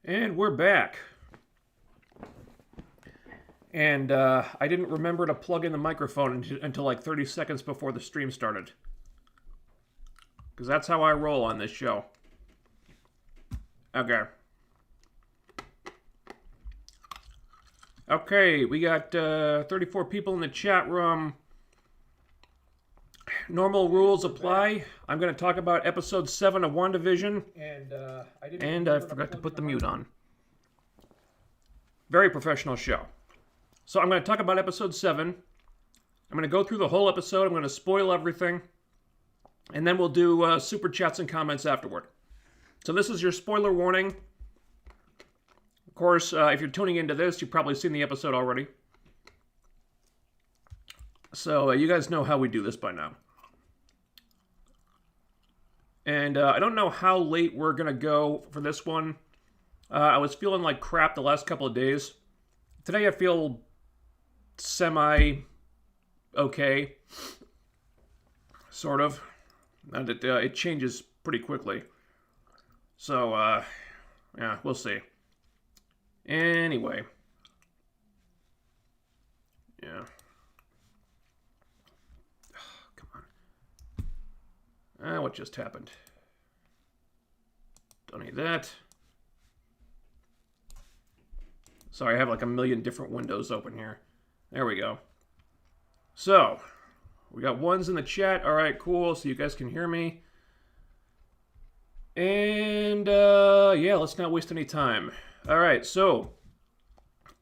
And we're back. And I didn't remember to plug in the microphone until like 30 seconds before the stream started. Because that's how I roll on this show. Okay. Okay, we got 34 people in the chat room. Normal rules apply. I'm going to talk about episode 7 of WandaVision. And I forgot to put the mute on. Very professional show. So I'm going to talk about episode 7. I'm going to go through the whole episode. I'm going to spoil everything. And then we'll do super chats and comments afterward. So this is your spoiler warning. Of course, if you're tuning into this, you've probably seen the episode already. So you guys know how we do this by now. And I don't know how late we're going to go for this one. I was feeling like crap the last couple of days. Today I feel semi-okay. Sort of. And it changes pretty quickly. So, yeah, we'll see. Anyway. Yeah. Come on. What just happened? Don't need that. Sorry, I have like a million different windows open here. There we go. So, we got ones in the chat. All right, cool. So you guys can hear me. And, yeah, let's not waste any time. All right, so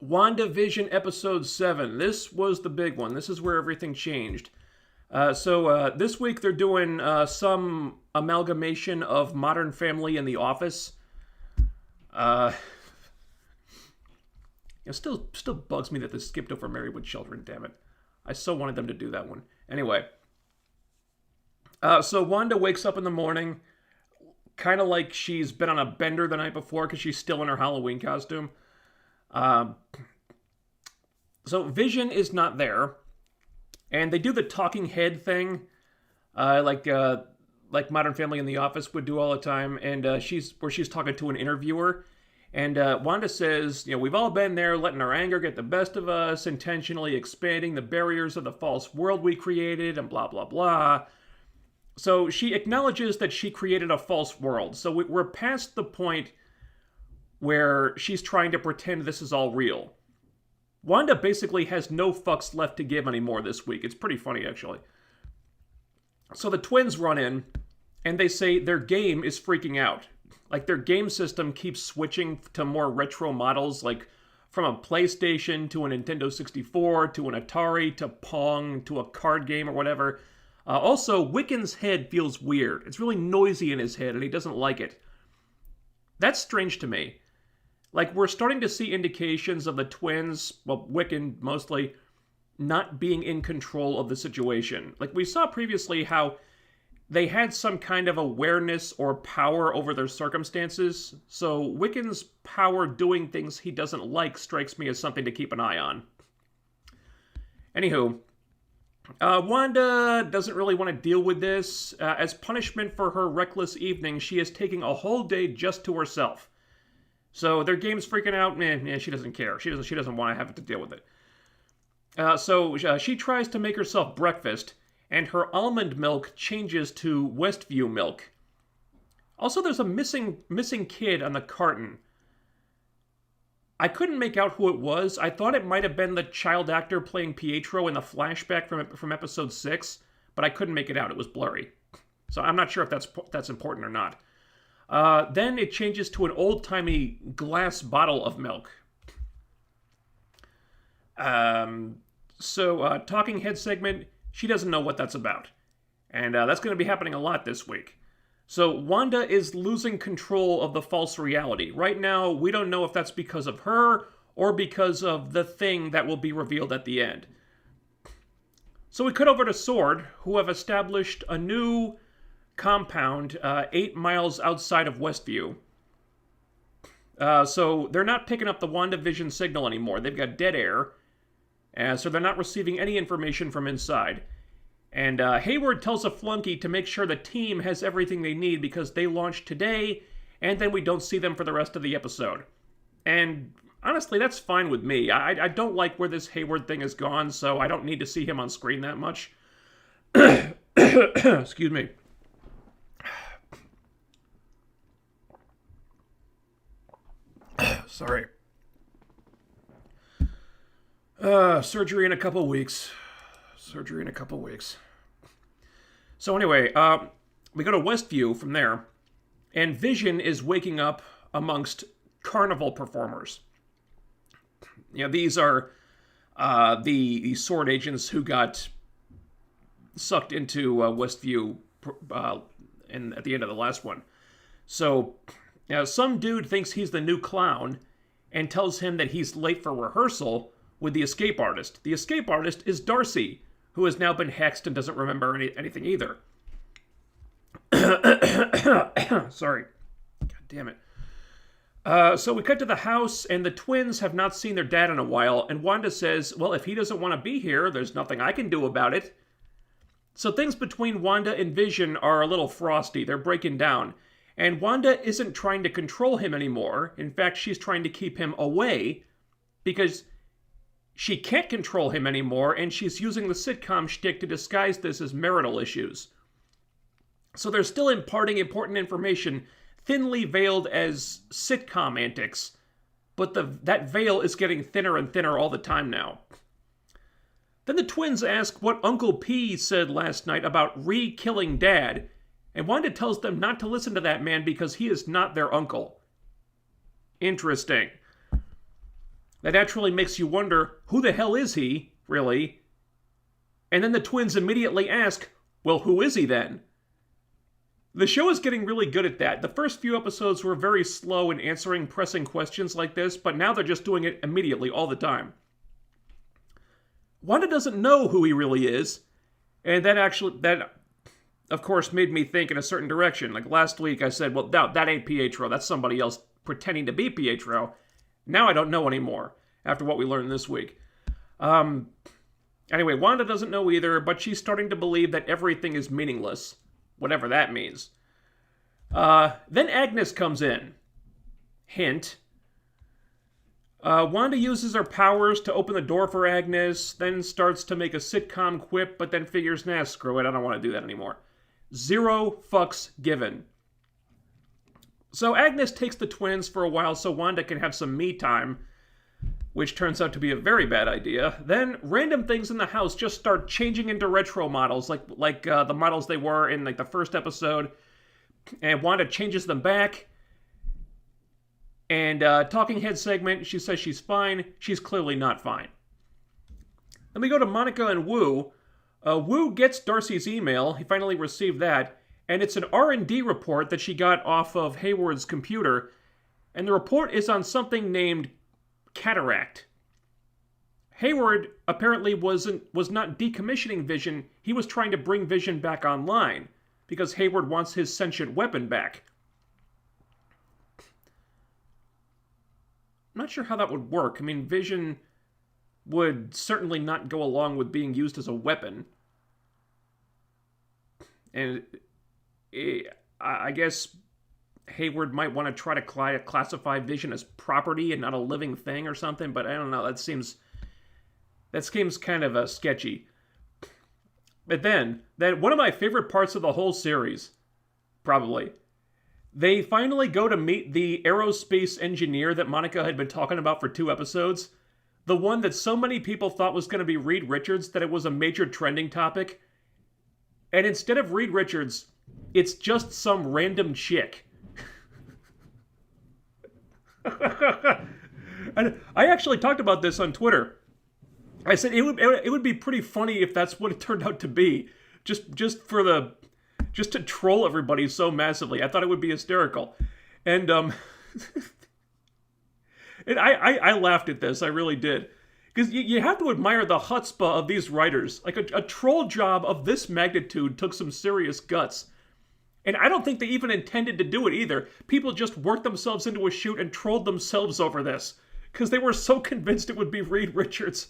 WandaVision episode 7. This was the big one. This is where everything changed. So this week they're doing some amalgamation of Modern Family and The Office. It still bugs me that they skipped over Married with Children, damn it. I so wanted them to do that one. Anyway. So Wanda wakes up in the morning, kind of like she's been on a bender the night before because she's still in her Halloween costume. So Vision is not there. And they do the talking head thing, like Modern Family and The Office would do all the time. And she's talking to an interviewer. And Wanda says, you know, we've all been there, letting our anger get the best of us, intentionally expanding the barriers of the false world we created, and blah, blah, blah. So she acknowledges that she created a false world. So we're past the point where she's trying to pretend this is all real. Wanda basically has no fucks left to give anymore this week. It's pretty funny, actually. So the twins run in, and they say their game is freaking out. Like, their game system keeps switching to more retro models, like from a PlayStation to a Nintendo 64 to an Atari to Pong to a card game or whatever. Also, Wiccan's head feels weird. It's really noisy in his head, and he doesn't like it. That's strange to me. Like, we're starting to see indications of the twins, well, Wiccan mostly, not being in control of the situation. Like, we saw previously how they had some kind of awareness or power over their circumstances, so Wiccan's power doing things he doesn't like strikes me as something to keep an eye on. Anywho, Wanda doesn't really want to deal with this. As punishment for her reckless evening, she is taking a whole day just to herself. So their game's freaking out, she doesn't care. She doesn't want to have to deal with it. So she tries to make herself breakfast, and her almond milk changes to Westview milk. Also, there's a missing kid on the carton. I couldn't make out who it was. I thought it might have been the child actor playing Pietro in the flashback from episode 6, but I couldn't make it out. It was blurry. So I'm not sure if that's important or not. Then it changes to an old-timey glass bottle of milk. Talking head segment, she doesn't know what that's about. And that's going to be happening a lot this week. So Wanda is losing control of the false reality. Right now, we don't know if that's because of her or because of the thing that will be revealed at the end. So we cut over to S.W.O.R.D., who have established a new compound 8 miles outside of Westview. So they're not picking up the WandaVision signal anymore. They've got dead air. So they're not receiving any information from inside. And Hayward tells a flunky to make sure the team has everything they need because they launched today, and then we don't see them for the rest of the episode. And honestly, that's fine with me. I don't like where this Hayward thing has gone, so I don't need to see him on screen that much. Excuse me. Sorry. Surgery in a couple weeks. Surgery in a couple weeks. So anyway, we go to Westview from there, and Vision is waking up amongst carnival performers. You know, these are the sword agents who got sucked into Westview at the end of the last one. So, some dude thinks he's the new clown and tells him that he's late for rehearsal with the escape artist. The escape artist is Darcy, who has now been hexed and doesn't remember anything either. Sorry. God damn it. So we cut to the house, and the twins have not seen their dad in a while, and Wanda says, well, if he doesn't want to be here, there's nothing I can do about it. So things between Wanda and Vision are a little frosty. They're breaking down. And Wanda isn't trying to control him anymore. In fact, she's trying to keep him away because she can't control him anymore, and she's using the sitcom shtick to disguise this as marital issues. So they're still imparting important information, thinly veiled as sitcom antics, but that veil is getting thinner and thinner all the time now. Then the twins ask what Uncle P said last night about re-killing Dad, and Wanda tells them not to listen to that man because he is not their uncle. Interesting. That naturally makes you wonder, who the hell is he, really? And then the twins immediately ask, well, who is he then? The show is getting really good at that. The first few episodes were very slow in answering pressing questions like this, but now they're just doing it immediately, all the time. Wanda doesn't know who he really is, and that of course, made me think in a certain direction. Like last week I said, well, no, that ain't Pietro, that's somebody else pretending to be Pietro. Now I don't know anymore, after what we learned this week. Anyway, Wanda doesn't know either, but she's starting to believe that everything is meaningless. Whatever that means. Then Agnes comes in. Hint. Wanda uses her powers to open the door for Agnes, then starts to make a sitcom quip, but then figures, nah, screw it, I don't want to do that anymore. 0 fucks given. So Agnes takes the twins for a while so Wanda can have some me time, which turns out to be a very bad idea. Then random things in the house just start changing into retro models, like the models they were in like the first episode, and Wanda changes them back. And talking head segment, she says she's fine. She's clearly not fine. Then we go to Monica and Wu. Wu gets Darcy's email. He finally received that. And it's an R&D report that she got off of Hayward's computer. And the report is on something named cataract. Hayward apparently was not decommissioning Vision. He was trying to bring Vision back online because Hayward wants his sentient weapon back. I'm not sure how that would work. I mean, Vision would certainly not go along with being used as a weapon. And I guess Hayward might want to try to classify Vision as property and not a living thing or something, but I don't know. That seems kind of sketchy. But then one of my favorite parts of the whole series, probably, they finally go to meet the aerospace engineer that Monica had been talking about for 2 episodes. The one that so many people thought was going to be Reed Richards that it was a major trending topic. And instead of Reed Richards, it's just some random chick. And I actually talked about this on Twitter. I said it would be pretty funny if that's what it turned out to be. Just to troll everybody so massively. I thought it would be hysterical. And and I laughed at this. I really did. Because you have to admire the chutzpah of these writers. Like a troll job of this magnitude took some serious guts. And I don't think they even intended to do it either. People just worked themselves into a shoot and trolled themselves over this. Because they were so convinced it would be Reed Richards.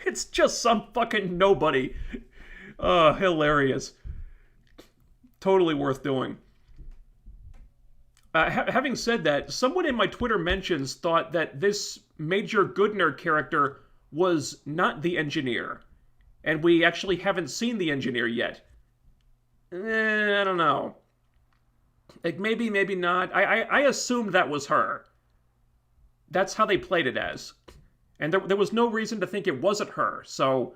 It's just some fucking nobody. Hilarious. Totally worth doing. Having said that, someone in my Twitter mentions thought that this Major Goodner character was not the engineer. And we actually haven't seen the engineer yet. I don't know. Like, maybe not. I assumed that was her. That's how they played it as. And there was no reason to think it wasn't her. So,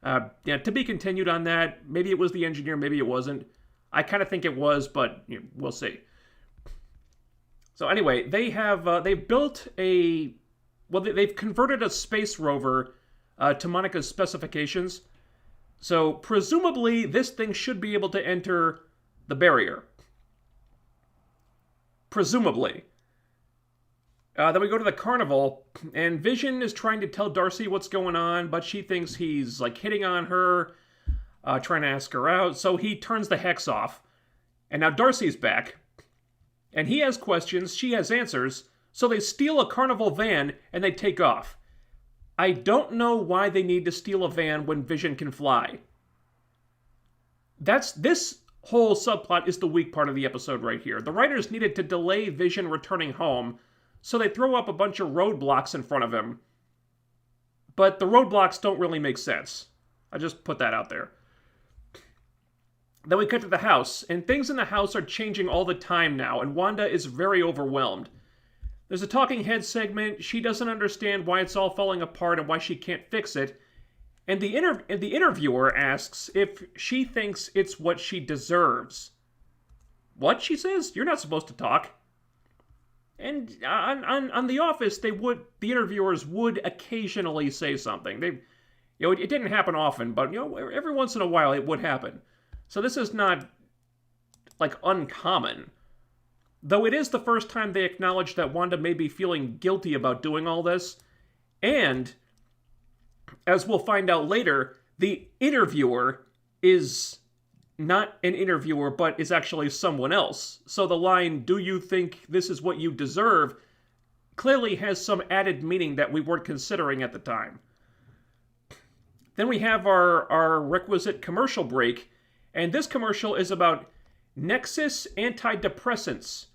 yeah, to be continued on that. Maybe it was the engineer, maybe it wasn't. I kind of think it was, but we'll see. So anyway, they've built they've converted a space rover to Monica's specifications. So presumably this thing should be able to enter the barrier. Presumably. Then we go to the carnival, and Vision is trying to tell Darcy what's going on, but she thinks he's, like, hitting on her, trying to ask her out, so he turns the hex off. And now Darcy's back, and he has questions, she has answers, so they steal a carnival van, and they take off. I don't know why they need to steal a van when Vision can fly. This whole subplot is the weak part of the episode right here. The writers needed to delay Vision returning home, so they throw up a bunch of roadblocks in front of him. But the roadblocks don't really make sense. I just put that out there. Then we cut to the house, and things in the house are changing all the time now, and Wanda is very overwhelmed. There's a talking head segment, she doesn't understand why it's all falling apart and why she can't fix it, and the interviewer asks if she thinks it's what she deserves. What, she says? You're not supposed to talk. And on The Office, the interviewers would occasionally say something. It didn't happen often, but every once in a while it would happen. So this is not, like, uncommon. Though it is the first time they acknowledge that Wanda may be feeling guilty about doing all this. And, as we'll find out later, the interviewer is not an interviewer, but is actually someone else. So the line, "Do you think this is what you deserve?" clearly has some added meaning that we weren't considering at the time. Then we have our requisite commercial break, and this commercial is about Nexus antidepressants,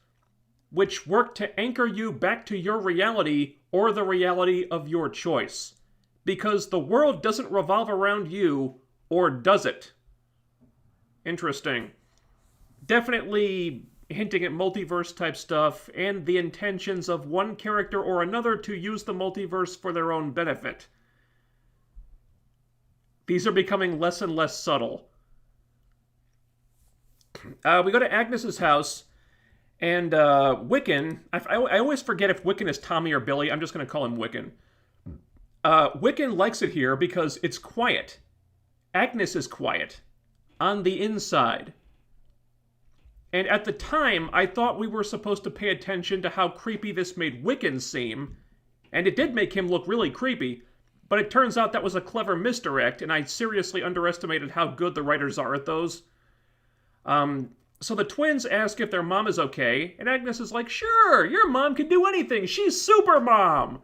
which work to anchor you back to your reality or the reality of your choice. Because the world doesn't revolve around you, or does it? Interesting. Definitely hinting at multiverse type stuff and the intentions of one character or another to use the multiverse for their own benefit. These are becoming less and less subtle. We go to Agnes's house, and Wiccan, I always forget if Wiccan is Tommy or Billy, I'm just going to call him Wiccan. Wiccan likes it here because it's quiet. Agnes is quiet. On the inside. And at the time, I thought we were supposed to pay attention to how creepy this made Wiccan seem, and it did make him look really creepy, but it turns out that was a clever misdirect, and I seriously underestimated how good the writers are at those. So the twins ask if their mom is okay, and Agnes is like, "Sure, your mom can do anything, she's super mom!"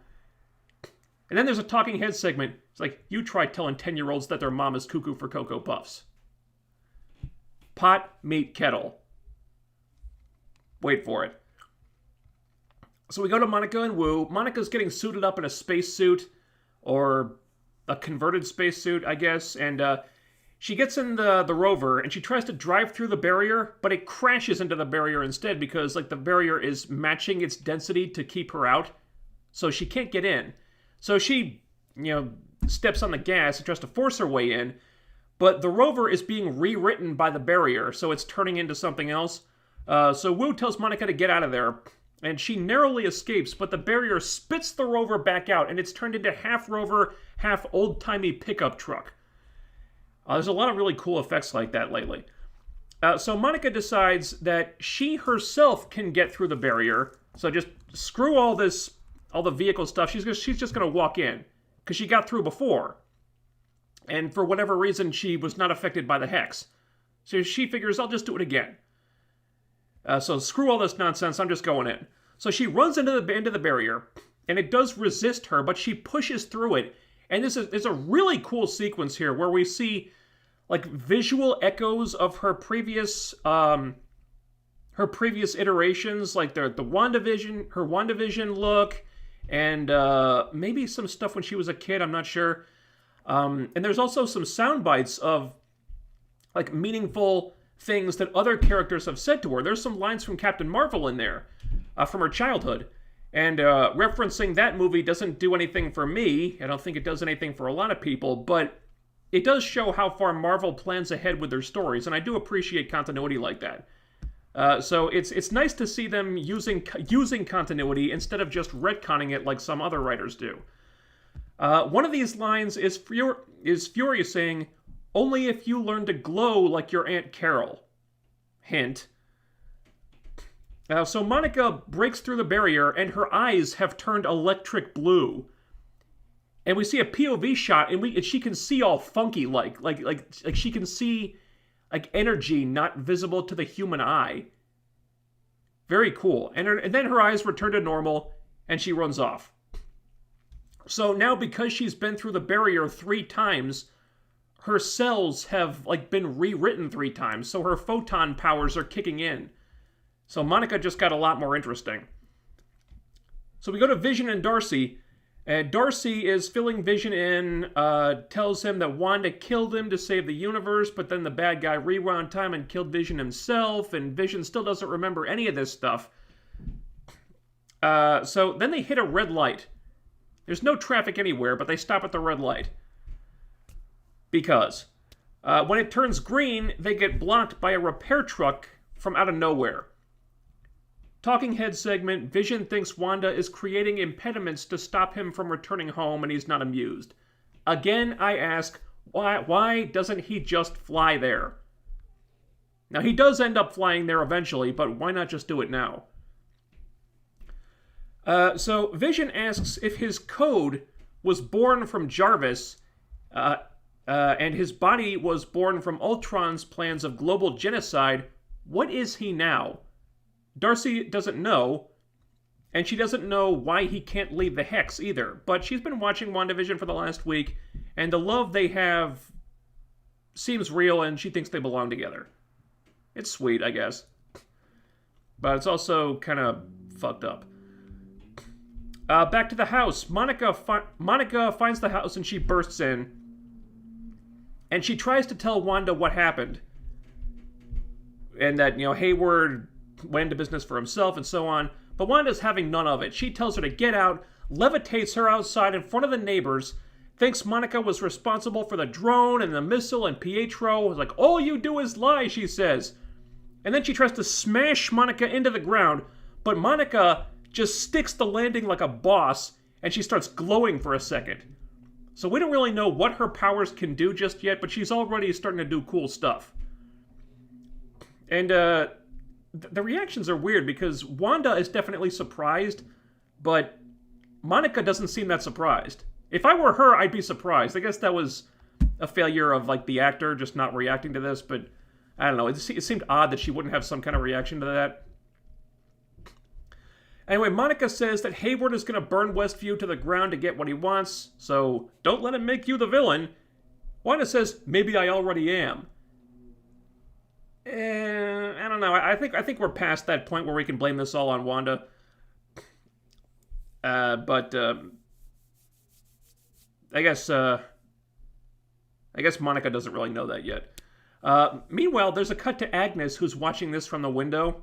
And then there's a talking head segment. It's like, you try telling 10-year-olds that their mom is cuckoo for Cocoa Puffs. Pot, meet, kettle. Wait for it. So we go to Monica and Wu. Monica's getting suited up in a spacesuit, or a converted spacesuit, I guess, and she gets in the rover, and she tries to drive through the barrier, but it crashes into the barrier instead because, like, the barrier is matching its density to keep her out, so she can't get in. So she, steps on the gas and tries to force her way in, but the rover is being rewritten by the barrier, so it's turning into something else. So Wu tells Monica to get out of there, and she narrowly escapes, but the barrier spits the rover back out, and it's turned into half rover, half old-timey pickup truck. There's a lot of really cool effects like that lately. So Monica decides that she herself can get through the barrier, so just screw all the vehicle stuff. She's just going to walk in, because she got through before. And for whatever reason, she was not affected by the hex. So she figures, I'll just do it again. So screw all this nonsense, I'm just going in. So she runs into the barrier, and it does resist her, but she pushes through it. And there's a really cool sequence here where we see, like, visual echoes of her previous her previous iterations, like her WandaVision look, and maybe some stuff when she was a kid, I'm not sure. And there's also some sound bites of like meaningful things that other characters have said to her. There's some lines from Captain Marvel in there, from her childhood. And referencing that movie doesn't do anything for me. I don't think it does anything for a lot of people, but it does show how far Marvel plans ahead with their stories, and I do appreciate continuity like that. So it's nice to see them using continuity instead of just retconning it like some other writers do. One of these lines is Fury saying, "Only if you learn to glow like your Aunt Carol." Hint. So Monica breaks through the barrier, and her eyes have turned electric blue. And we see a POV shot, and she can see all funky, like she can see like energy not visible to the human eye. Very cool. And then her eyes return to normal, and she runs off. So now, because she's been through the barrier 3 times, her cells have like been rewritten 3 times, so her photon powers are kicking in. So Monica just got a lot more interesting. So we go to Vision and Darcy. And Darcy is filling Vision in, tells him that Wanda killed him to save the universe, but then the bad guy rewound time and killed Vision himself, and Vision still doesn't remember any of this stuff. So then they hit a red light. There's no traffic anywhere, but they stop at the red light. Because when it turns green, they get blocked by a repair truck from out of nowhere. Talking head segment, Vision thinks Wanda is creating impediments to stop him from returning home, and he's not amused. Again, I ask, why doesn't he just fly there? Now, he does end up flying there eventually, but why not just do it now? So Vision asks if his code was born from Jarvis, and his body was born from Ultron's plans of global genocide. What is he now? Darcy doesn't know, and she doesn't know why he can't leave the Hex either. But she's been watching WandaVision for the last week, and the love they have seems real, and she thinks they belong together. It's sweet, I guess. But it's also kind of fucked up. Back to the house. Monica finds the house, and she bursts in. And she tries to tell Wanda what happened. And that, Hayward went into business for himself and so on, but Wanda's having none of it. She tells her to get out, levitates her outside in front of the neighbors, thinks Monica was responsible for the drone and the missile, and Pietro is like, "All you do is lie," she says. And then she tries to smash Monica into the ground, but Monica just sticks the landing like a boss, and she starts glowing for a second. So we don't really know what her powers can do just yet, but she's already starting to do cool stuff. And, the reactions are weird because Wanda is definitely surprised, but Monica doesn't seem that surprised. If I were her, I'd be surprised. I guess that was a failure of, like, the actor just not reacting to this, but I don't know. It seemed odd that she wouldn't have some kind of reaction to that. Anyway, Monica says that Hayward is going to burn Westview to the ground to get what he wants, so don't let him make you the villain. Wanda says, "Maybe I already am." I don't know. I think we're past that point where we can blame this all on Wanda. But I guess Monica doesn't really know that yet. Meanwhile, there's a cut to Agnes, who's watching this from the window.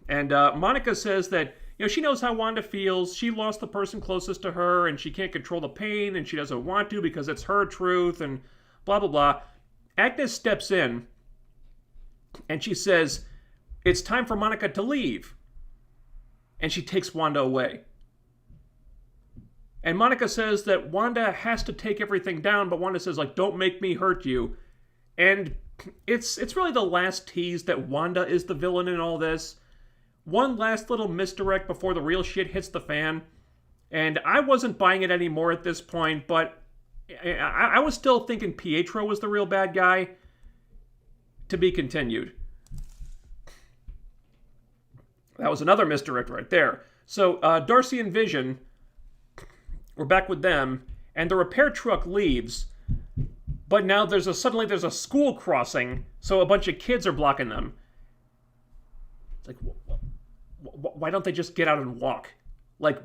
And Monica says that, she knows how Wanda feels. She lost the person closest to her, and she can't control the pain, and she doesn't want to because it's her truth, and blah, blah, blah. Agnes steps in, and she says, it's time for Monica to leave. And she takes Wanda away. And Monica says that Wanda has to take everything down, but Wanda says, don't make me hurt you. And it's really the last tease that Wanda is the villain in all this. One last little misdirect before the real shit hits the fan. And I wasn't buying it anymore at this point, but I was still thinking Pietro was the real bad guy. To be continued. That was another misdirect right there. So, Darcy and Vision, we're back with them, and the repair truck leaves, but now suddenly there's a school crossing, so a bunch of kids are blocking them. It's like, why don't they just get out and walk? Like,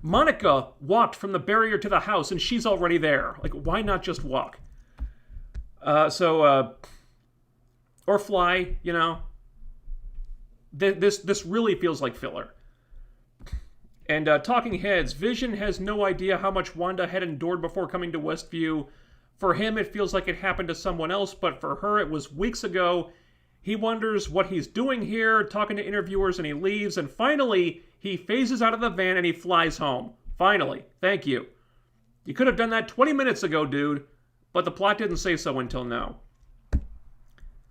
Monica walked from the barrier to the house and she's already there. Like, why not just walk? Or fly, you know? This really feels like filler. And talking heads, Vision has no idea how much Wanda had endured before coming to Westview. For him, it feels like it happened to someone else, but for her, it was weeks ago. He wonders what he's doing here, talking to interviewers, and he leaves. And finally, he phases out of the van and he flies home. Finally. Thank you. You could have done that 20 minutes ago, dude. But the plot didn't say so until now.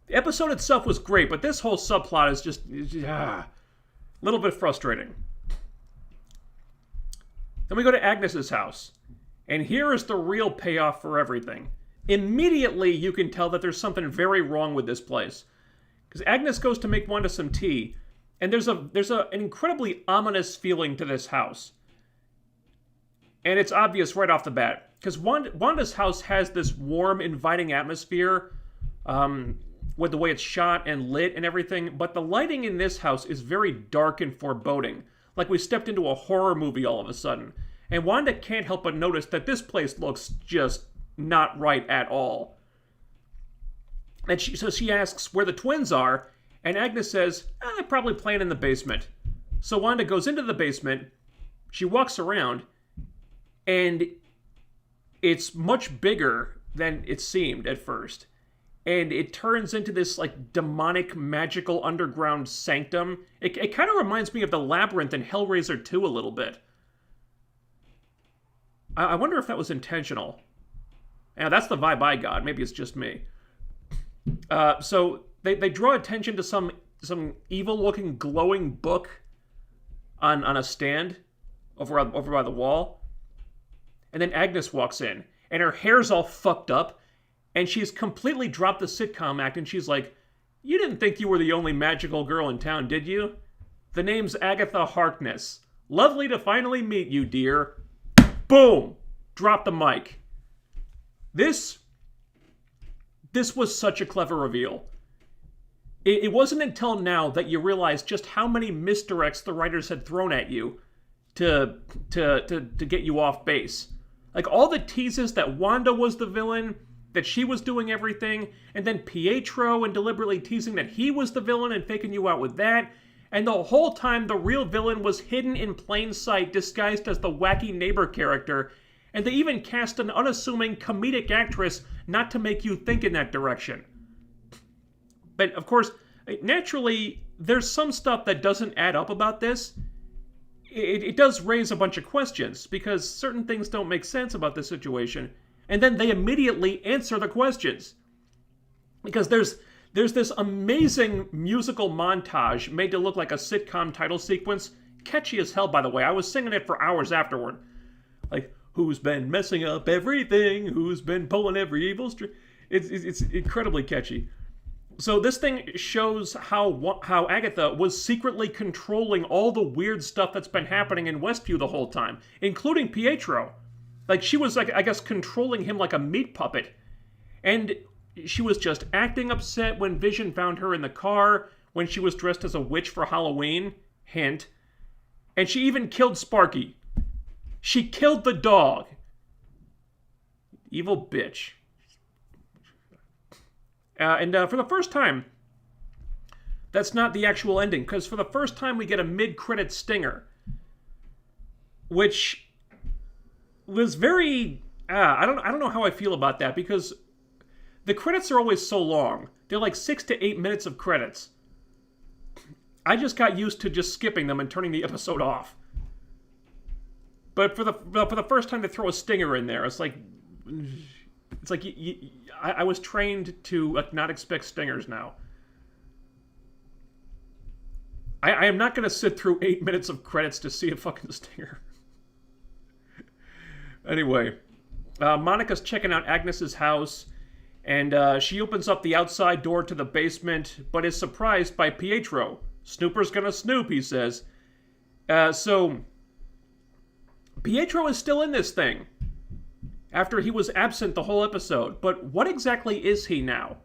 The episode itself was great, but this whole subplot is just a little bit frustrating. Then we go to Agnes's house. And here is the real payoff for everything. Immediately, you can tell that there's something very wrong with this place. Because Agnes goes to make Wanda some tea, and there's an incredibly ominous feeling to this house. And it's obvious right off the bat. Because Wanda's house has this warm, inviting atmosphere, with the way it's shot and lit and everything, but the lighting in this house is very dark and foreboding. Like we stepped into a horror movie all of a sudden. And Wanda can't help but notice that this place looks just not right at all. And so she asks where the twins are, and Agnes says, they're probably playing in the basement. So Wanda goes into the basement, she walks around, and it's much bigger than it seemed at first. And it turns into this, like, demonic, magical underground sanctum. It kind of reminds me of the Labyrinth in Hellraiser 2 a little bit. I wonder if that was intentional. Yeah, that's the vibe I got. Maybe it's just me. So they draw attention to some evil-looking, glowing book on a stand over by the wall. And then Agnes walks in, and her hair's all fucked up, and she's completely dropped the sitcom act, and she's like, "You didn't think you were the only magical girl in town, did you? The name's Agatha Harkness. Lovely to finally meet you, dear." Boom! Drop the mic. This was such a clever reveal. It wasn't until now that you realized just how many misdirects the writers had thrown at you to get you off base. Like all the teases that Wanda was the villain, that she was doing everything, and then Pietro and deliberately teasing that he was the villain and faking you out with that, and the whole time the real villain was hidden in plain sight, disguised as the wacky neighbor character, and they even cast an unassuming comedic actress not to make you think in that direction. But, of course, naturally, there's some stuff that doesn't add up about this. It does raise a bunch of questions, because certain things don't make sense about this situation, and then they immediately answer the questions. Because there's this amazing musical montage made to look like a sitcom title sequence. Catchy as hell, by the way. I was singing it for hours afterward. Like, who's been messing up everything? Who's been pulling every evil string? It's incredibly catchy. So this thing shows how Agatha was secretly controlling all the weird stuff that's been happening in Westview the whole time, including Pietro. Like, she was, like, I guess, controlling him like a meat puppet. And she was just acting upset when Vision found her in the car, when she was dressed as a witch for Halloween. Hint. And she even killed Sparky. She killed the dog. Evil bitch. And for the first time, that's not the actual ending, because for the first time we get a mid-credit stinger. Which was very... I don't know how I feel about that, because the credits are always so long. They're like 6 to 8 minutes of credits. I just got used to just skipping them and turning the episode off. But for the first time to throw a stinger in there, it's like I was trained to not expect stingers now. I am not going to sit through 8 minutes of credits to see a fucking stinger. Anyway, Monica's checking out Agnes's house, and she opens up the outside door to the basement, but is surprised by Pietro. Snooper's gonna snoop, he says. So Pietro is still in this thing, after he was absent the whole episode. But what exactly is he now?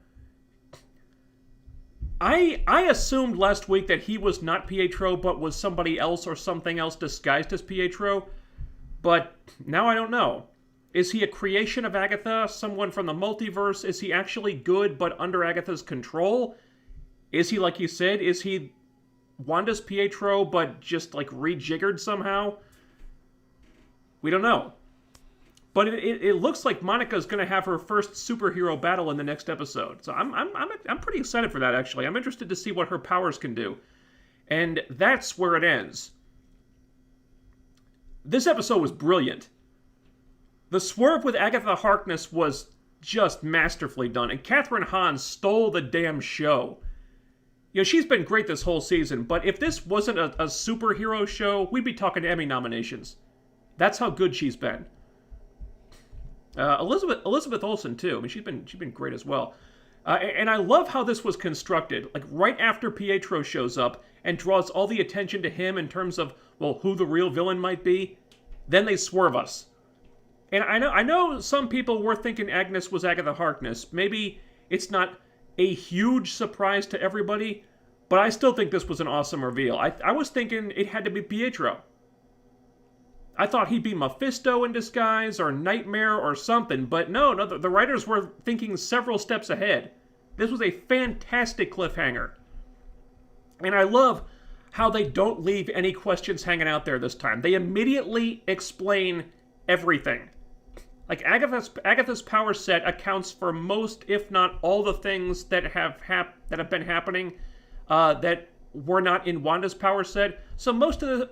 I assumed last week that he was not Pietro, but was somebody else or something else disguised as Pietro. But now I don't know. Is he a creation of Agatha? Someone from the multiverse? Is he actually good, but under Agatha's control? Is he, like you said, is he Wanda's Pietro, but just, like, rejiggered somehow? We don't know. But it looks like Monica's going to have her first superhero battle in the next episode. So I'm pretty excited for that, actually. I'm interested to see what her powers can do. And that's where it ends. This episode was brilliant. The swerve with Agatha Harkness was just masterfully done. And Kathryn Hahn stole the damn show. You know, she's been great this whole season. But if this wasn't a superhero show, we'd be talking Emmy nominations. That's how good she's been. Elizabeth Olsen too. I mean, she's been great as well. And I love how this was constructed. Like right after Pietro shows up and draws all the attention to him in terms of, well, who the real villain might be, then they swerve us. And I know some people were thinking Agnes was Agatha Harkness. Maybe it's not a huge surprise to everybody, but I still think this was an awesome reveal. I was thinking it had to be Pietro. I thought he'd be Mephisto in disguise, or Nightmare, or something, but no, the writers were thinking several steps ahead. This was a fantastic cliffhanger. And I love how they don't leave any questions hanging out there this time. They immediately explain everything. Like, Agatha's power set accounts for most, if not all, the things that have been happening that were not in Wanda's power set. So most of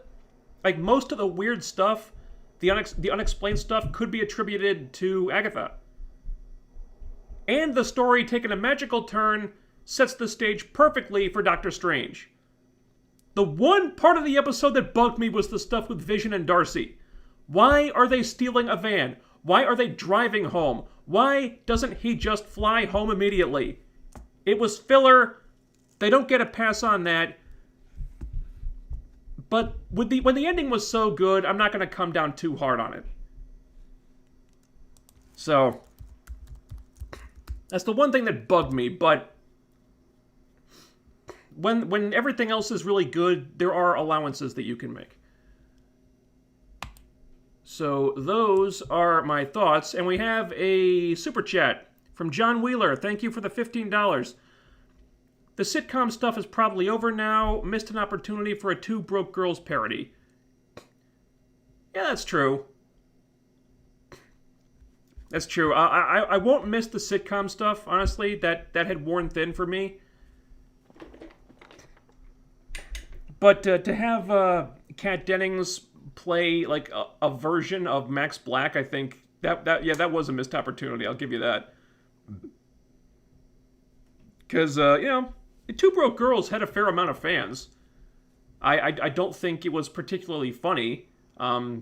the weird stuff, the unexplained stuff, could be attributed to Agatha. And the story, taking a magical turn, sets the stage perfectly for Doctor Strange. The one part of the episode that bugged me was the stuff with Vision and Darcy. Why are they stealing a van? Why are they driving home? Why doesn't he just fly home immediately? It was filler. They don't get a pass on that. But when the ending was so good, I'm not going to come down too hard on it. So, that's the one thing that bugged me, but when everything else is really good, there are allowances that you can make. So those are my thoughts, and we have a super chat from John Wheeler. Thank you for the $15. The sitcom stuff is probably over now. Missed an opportunity for a Two Broke Girls parody. Yeah, that's true. That's true. I won't miss the sitcom stuff, honestly. That had worn thin for me. But to have Kat Dennings play like a version of Max Black, I think that was a missed opportunity. I'll give you that. Because Two Broke Girls had a fair amount of fans. I don't think it was particularly funny. Kat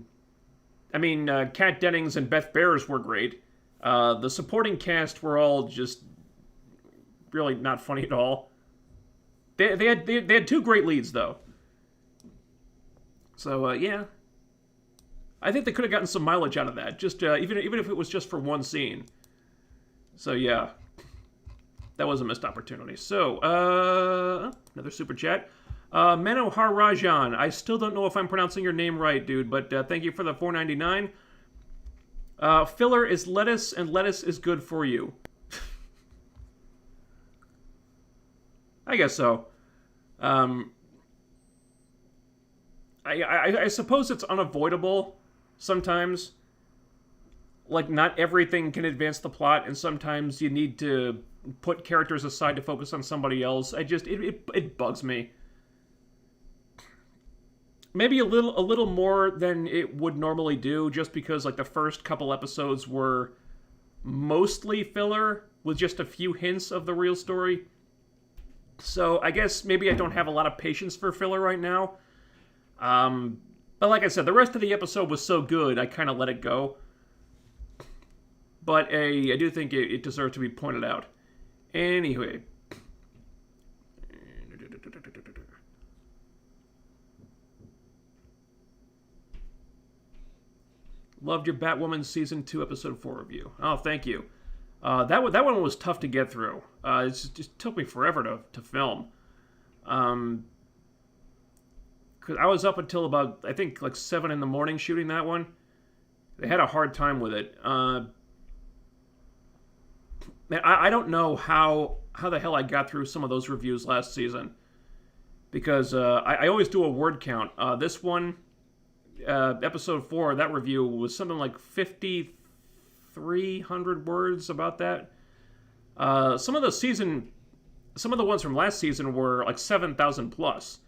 Dennings and Beth Behrs were great. The supporting cast were all just really not funny at all. They had two great leads though. So yeah, I think they could have gotten some mileage out of that. Just even if it was just for one scene. So yeah. That was a missed opportunity. So, another super chat. Manohar Rajan. I still don't know if I'm pronouncing your name right, dude, but thank you for the $4.99. Filler is lettuce, and lettuce is good for you. I guess so. I suppose it's unavoidable sometimes. Like, not everything can advance the plot, and sometimes you need to put characters aside to focus on somebody else. It bugs me. Maybe a little more than it would normally do, just because like the first couple episodes were mostly filler with just a few hints of the real story. So I guess maybe I don't have a lot of patience for filler right now. But like I said, the rest of the episode was so good, I kind of let it go. But I do think it deserves to be pointed out. Anyway. Loved your Batwoman Season 2, Episode 4 review. Oh, thank you. That one was tough to get through. Just took me forever to film. Because I was up until about, I think, like 7 in the morning shooting that one. They had a hard time with it. Man, I don't know how the hell I got through some of those reviews last season. Because I always do a word count. This one, episode 4, that review was something like 5,300 words, about that. Some of the ones from last season were like 7,000 plus.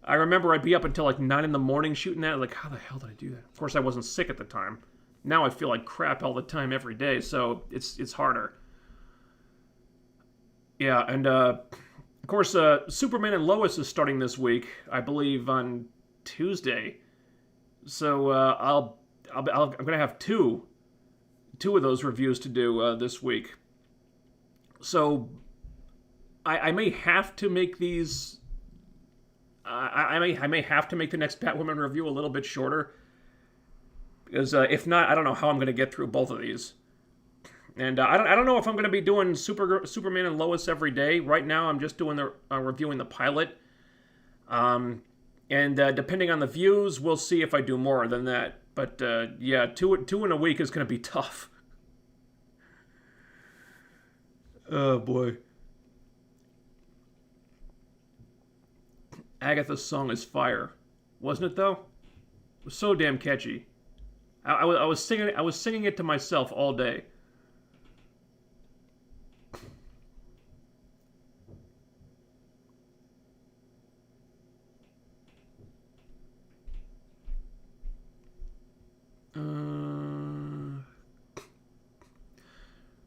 I remember I'd be up until like 9 in the morning shooting that. Like, how the hell did I do that? Of course, I wasn't sick at the time. Now I feel like crap all the time every day, so it's harder. Yeah, and of course, Superman and Lois is starting this week, I believe on Tuesday. So I'm gonna have two of those reviews to do this week. So I may have to make these. I may have to make the next Batwoman review a little bit shorter, because if not, I don't know how I'm going to get through both of these. And I don't know if I'm going to be doing Superman and Lois every day. Right now, I'm just doing reviewing the pilot. And depending on the views, we'll see if I do more than that. But yeah, two in a week is going to be tough. Oh boy. Agatha's song is fire, wasn't it though? It was so damn catchy. I was singing it to myself all day.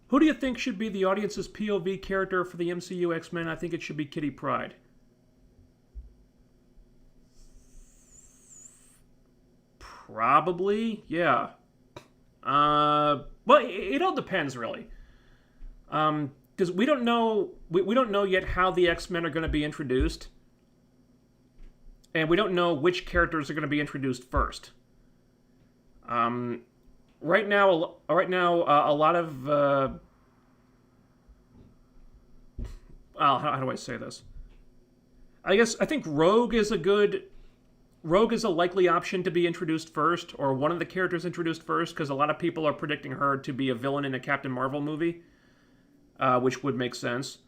Who do you think should be the audience's POV character for the MCU X-Men? I think it should be Kitty Pryde. Probably, yeah. Well, it all depends, really. Because we don't know yet how the X-Men are going to be introduced, and we don't know which characters are going to be introduced first. Right now, a lot of well, how do I say this? I think Rogue is a likely option to be introduced first, or one of the characters introduced first, because a lot of people are predicting her to be a villain in a Captain Marvel movie, which would make sense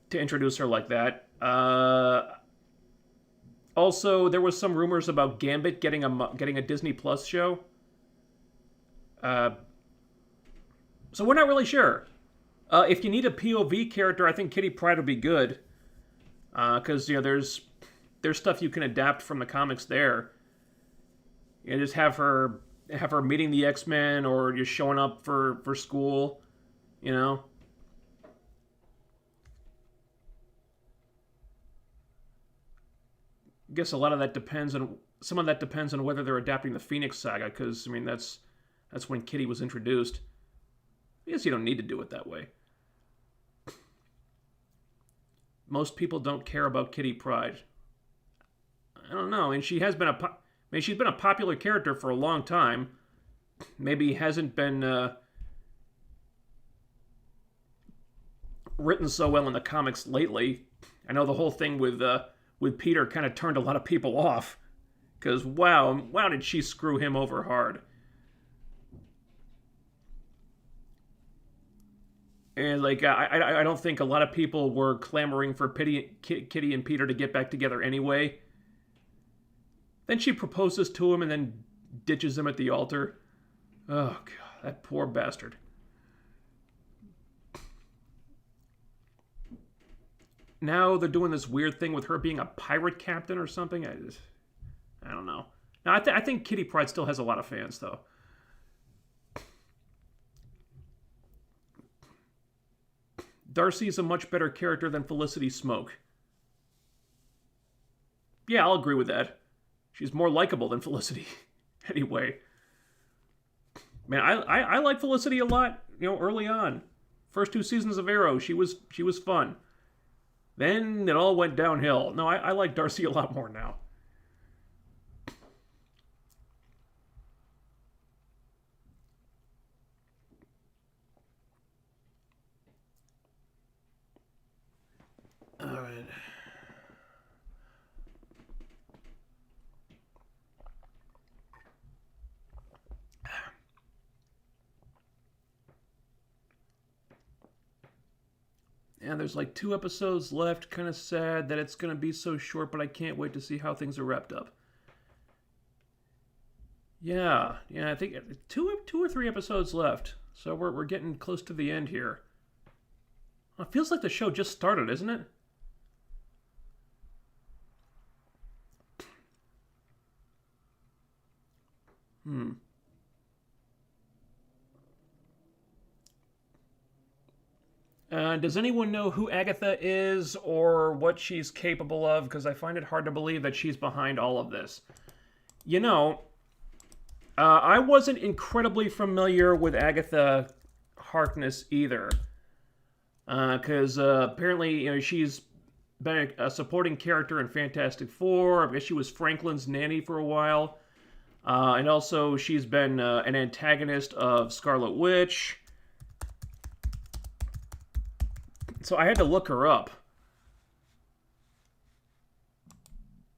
to introduce her like that. Also, there was some rumors about Gambit getting a Disney Plus show. So we're not really sure. If you need a POV character, I think Kitty Pryde would be good, because there's stuff you can adapt from the comics there. You know, just have her meeting the X-Men, or just showing up for school, you know. I guess some of that depends on whether they're adapting the Phoenix Saga, because I mean that's when Kitty was introduced. I guess you don't need to do it that way. Most people don't care about Kitty Pryde. I don't know. And she's been a popular character for a long time. Maybe hasn't been written so well in the comics lately. I know the whole thing with Peter kind of turned a lot of people off, because wow did she screw him over hard. And like I don't think a lot of people were clamoring for Kitty and Peter to get back together anyway. Then she proposes to him and then ditches him at the altar. Oh god, that poor bastard. Now they're doing this weird thing with her being a pirate captain or something. I don't know. Now I think Kitty Pryde still has a lot of fans though. Darcy is a much better character than Felicity Smoke. Yeah, I'll agree with that. She's more likable than Felicity. Anyway. Man, I like Felicity a lot, early on. First 2 seasons of Arrow, she was fun. Then it all went downhill. No, I like Darcy a lot more now. And there's like 2 episodes left. Kind of sad that it's going to be so short, but I can't wait to see how things are wrapped up. Yeah, I think two or 3 episodes left. So we're getting close to the end here. It feels like the show just started, isn't it? Does anyone know who Agatha is or what she's capable of? Because I find it hard to believe that she's behind all of this. You know, I wasn't incredibly familiar with Agatha Harkness either. Because apparently, she's been a supporting character in Fantastic Four. I guess she was Franklin's nanny for a while. And also, she's been an antagonist of Scarlet Witch. So I had to look her up.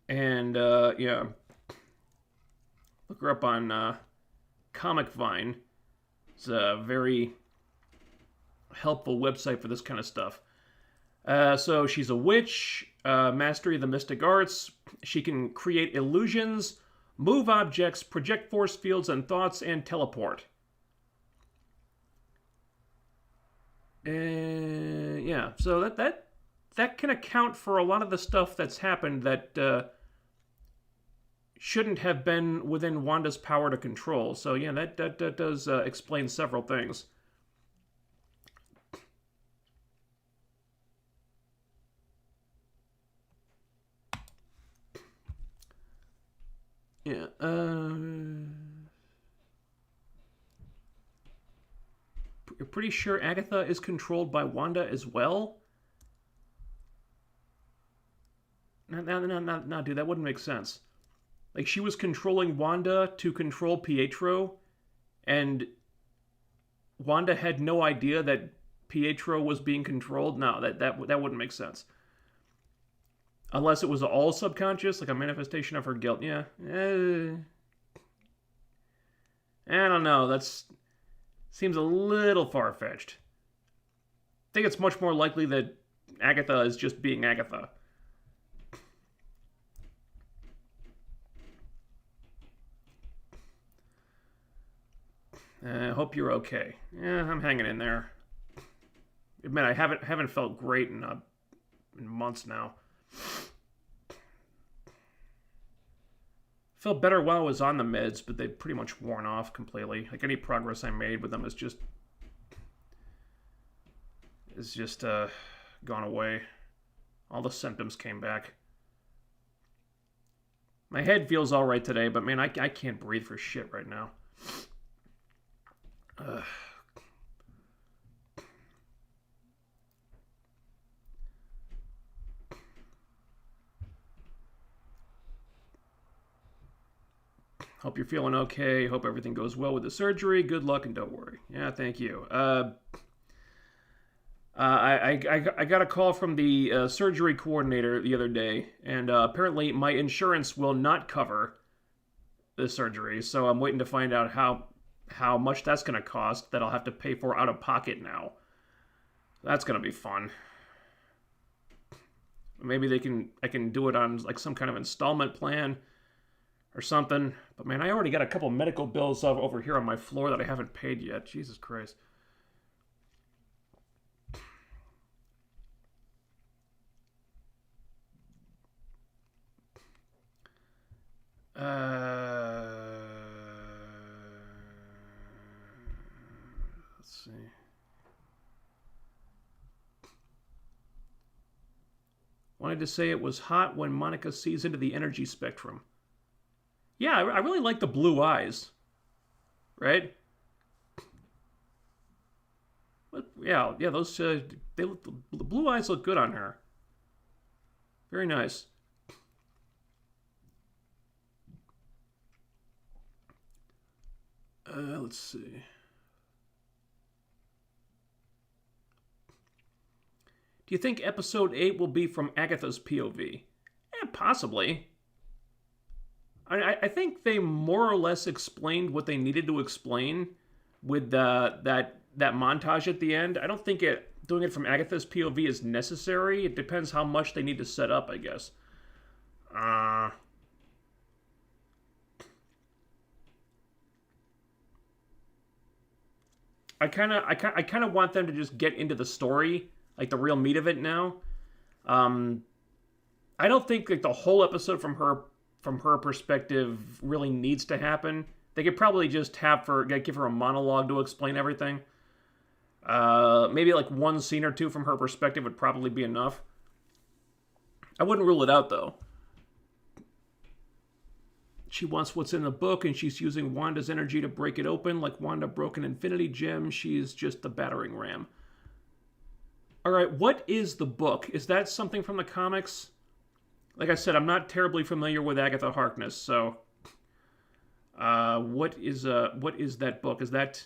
And, yeah. Look her up on Comic Vine. It's a very helpful website for this kind of stuff. So she's a witch, mastery of the mystic arts. She can create illusions, move objects, project force fields and thoughts, and teleport. Yeah, so that can account for a lot of the stuff that's happened that shouldn't have been within Wanda's power to control. So yeah, that does explain several things. Yeah. You're pretty sure Agatha is controlled by Wanda as well? No, dude, that wouldn't make sense. Like, she was controlling Wanda to control Pietro, and Wanda had no idea that Pietro was being controlled? No, that wouldn't make sense. Unless it was all subconscious, like a manifestation of her guilt. Yeah. I don't know, that's... seems a little far-fetched. I think it's much more likely that Agatha is just being Agatha. I hope you're okay. Yeah, I'm hanging in there. Man, I haven't felt great in months now. Felt better while I was on the meds, but they've pretty much worn off completely. Like, any progress I made with them is just gone away. All the symptoms came back. My head feels all right today, but man, I can't breathe for shit right now. Hope you're feeling okay. Hope everything goes well with the surgery. Good luck and don't worry. Yeah, thank you. I got a call from the surgery coordinator the other day, and apparently my insurance will not cover the surgery, so I'm waiting to find out how much that's going to cost that I'll have to pay for out of pocket now. That's going to be fun. Maybe I can do it on like some kind of installment plan or something. But man, I already got a couple medical bills over here on my floor that I haven't paid yet. Jesus Christ. Let's see. Wanted to say it was hot when Monica sees into the energy spectrum. Yeah, I really like the blue eyes. Right? But yeah, those the blue eyes look good on her. Very nice. Let's see. Do you think episode 8 will be from Agatha's POV? Possibly. I think they more or less explained what they needed to explain with that montage at the end. I don't think it doing it from Agatha's POV is necessary. It depends how much they need to set up, I guess. I kind of want them to just get into the story, like the real meat of it now. I don't think like the whole episode from her perspective really needs to happen. They could probably just give her a monologue to explain everything. Maybe like one scene or two from her perspective would probably be enough. I wouldn't rule it out though. She wants what's in the book, and she's using Wanda's energy to break it open. Like Wanda broke an Infinity Gem, she's just the battering ram. Alright, what is the book? Is that something from the comics? Like I said, I'm not terribly familiar with Agatha Harkness, so... what is that book? Is that...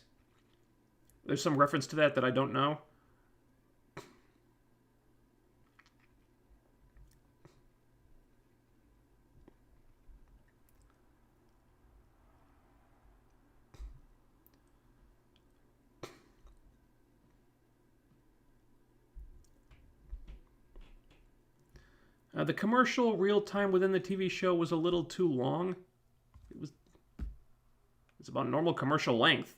There's some reference to that I don't know? The commercial real time within the TV show was a little too long. It's about normal commercial length.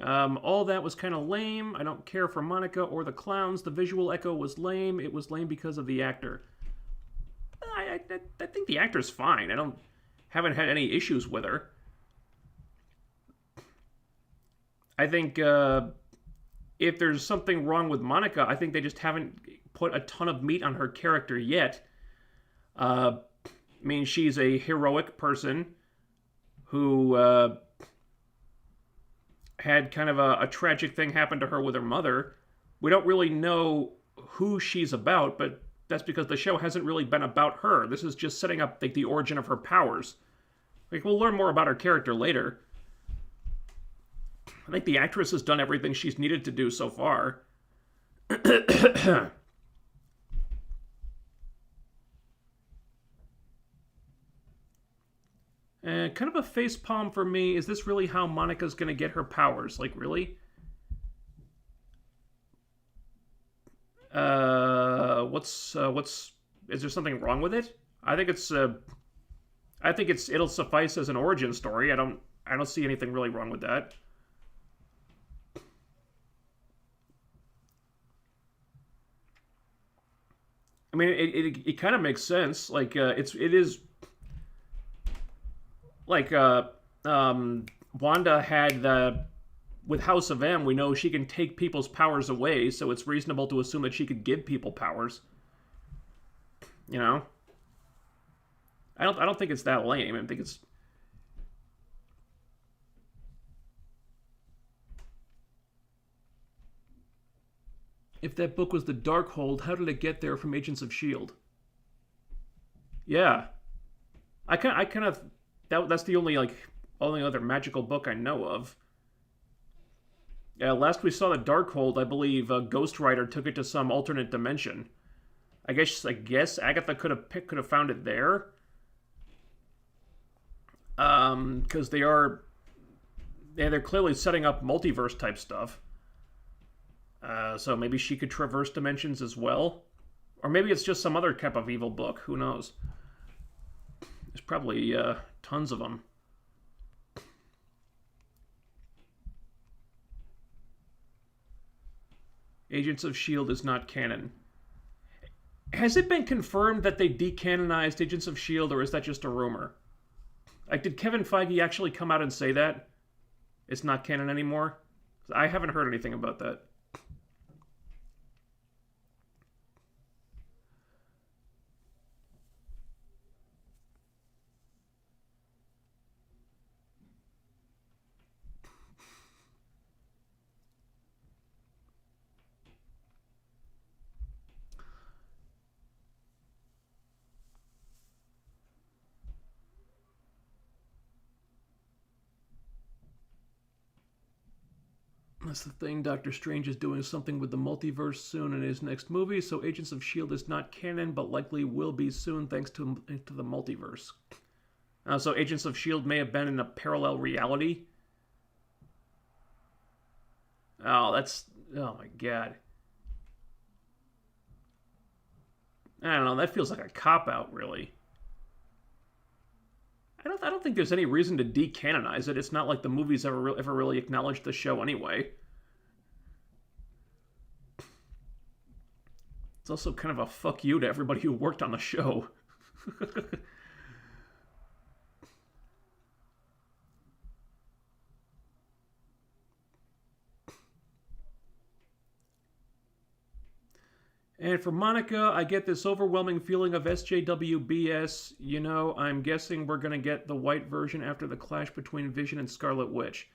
All that was kind of lame. I don't care for Monica or the clowns. The visual echo was lame. It was lame because of the actor. I think the actor's fine. Haven't had any issues with her. I think if there's something wrong with Monica, I think they just haven't put a ton of meat on her character yet. I mean, she's a heroic person who had kind of a tragic thing happen to her with her mother. We don't really know who she's about, but that's because the show hasn't really been about her. This is just setting up like the origin of her powers. Like, we'll learn more about her character later. I think the actress has done everything she's needed to do so far. Kind of a facepalm for me. Is this really how Monica's going to get her powers? Like, really? Is there something wrong with it? I think it'll suffice as an origin story. I don't see anything really wrong with that. I mean, it kind of makes sense. Like, it is like Wanda had with House of M. We know she can take people's powers away, so it's reasonable to assume that she could give people powers. You know, I don't think it's that lame. I think it's. If that book was the Darkhold, how did it get there from Agents of S.H.I.E.L.D.? Yeah. That's the only other magical book I know of. Last we saw the Darkhold, I believe Ghost Rider took it to some alternate dimension. I guess Agatha could have found it there. Because they're clearly setting up multiverse type stuff. So maybe she could traverse dimensions as well. Or maybe it's just some other type of evil book. Who knows? There's probably tons of them. Agents of S.H.I.E.L.D. is not canon. Has it been confirmed that they decanonized Agents of S.H.I.E.L.D., or is that just a rumor? Like, did Kevin Feige actually come out and say that? It's not canon anymore? I haven't heard anything about that. That's the thing. Doctor Strange is doing something with the multiverse soon in his next movie, so Agents of S.H.I.E.L.D. is not canon, but likely will be soon thanks to the multiverse. So Agents of S.H.I.E.L.D. may have been in a parallel reality. Oh my god. I don't know, that feels like a cop-out, really. I don't think there's any reason to decanonize it. It's not like the movies ever really acknowledged the show anyway. It's also kind of a fuck you to everybody who worked on the show. And for Monica, I get this overwhelming feeling of SJW BS. You know, I'm guessing we're going to get the white version after the clash between Vision and Scarlet Witch.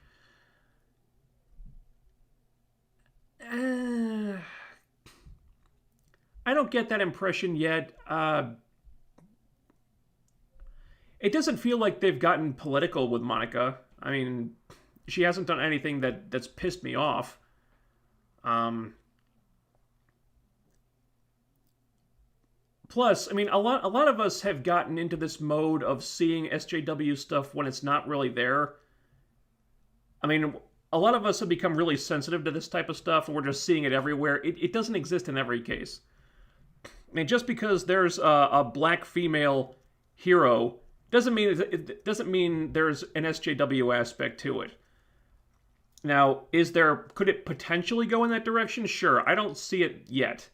I don't get that impression yet. It doesn't feel like they've gotten political with Monica. I mean, she hasn't done anything that's pissed me off. Plus, I mean, a lot of us have gotten into this mode of seeing SJW stuff when it's not really there. I mean, a lot of us have become really sensitive to this type of stuff, and we're just seeing it everywhere. It doesn't exist in every case. I mean, just because there's a black female hero doesn't mean there's an SJW aspect to it. Now, could it potentially go in that direction? Sure, I don't see it yet.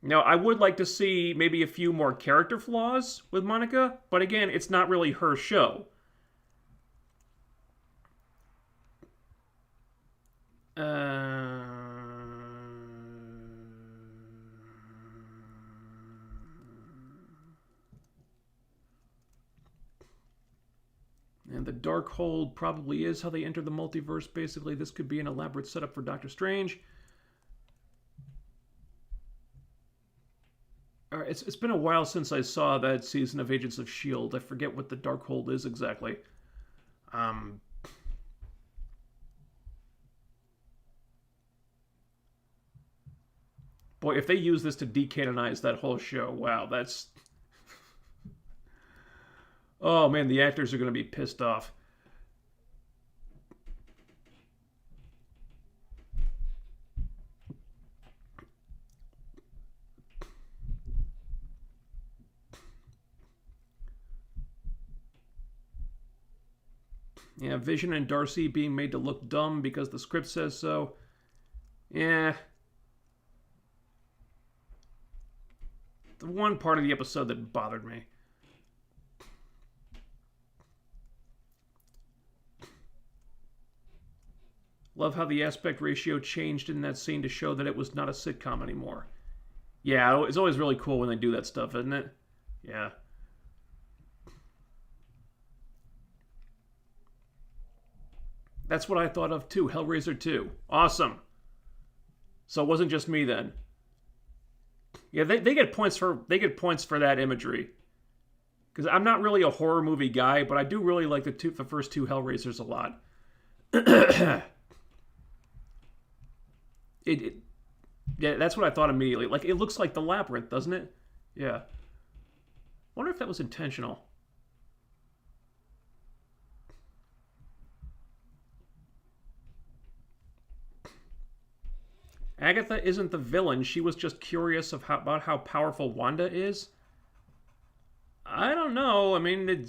Now, I would like to see maybe a few more character flaws with Monica, but again, it's not really her show. And the Darkhold probably is how they enter the multiverse. Basically, this could be an elaborate setup for Doctor Strange. It's been a while since I saw that season of Agents of S.H.I.E.L.D. I forget what the Darkhold is exactly. Boy, if they use this to decanonize that whole show, wow, that's... Oh man, the actors are going to be pissed off. Yeah, Vision and Darcy being made to look dumb because the script says so. Yeah. The one part of the episode that bothered me. Love how the aspect ratio changed in that scene to show that it was not a sitcom anymore. Yeah, it's always really cool when they do that stuff, isn't it? Yeah. That's what I thought of too, Hellraiser 2. Awesome. So it wasn't just me then. Yeah, they get points for that imagery. Because I'm not really a horror movie guy, but I do really like the first two Hellraisers a lot. Yeah, that's what I thought immediately. Like, it looks like the Labyrinth, doesn't it? Yeah. Wonder if that was intentional. Agatha isn't the villain. She was just curious about how powerful Wanda is. I don't know. I mean,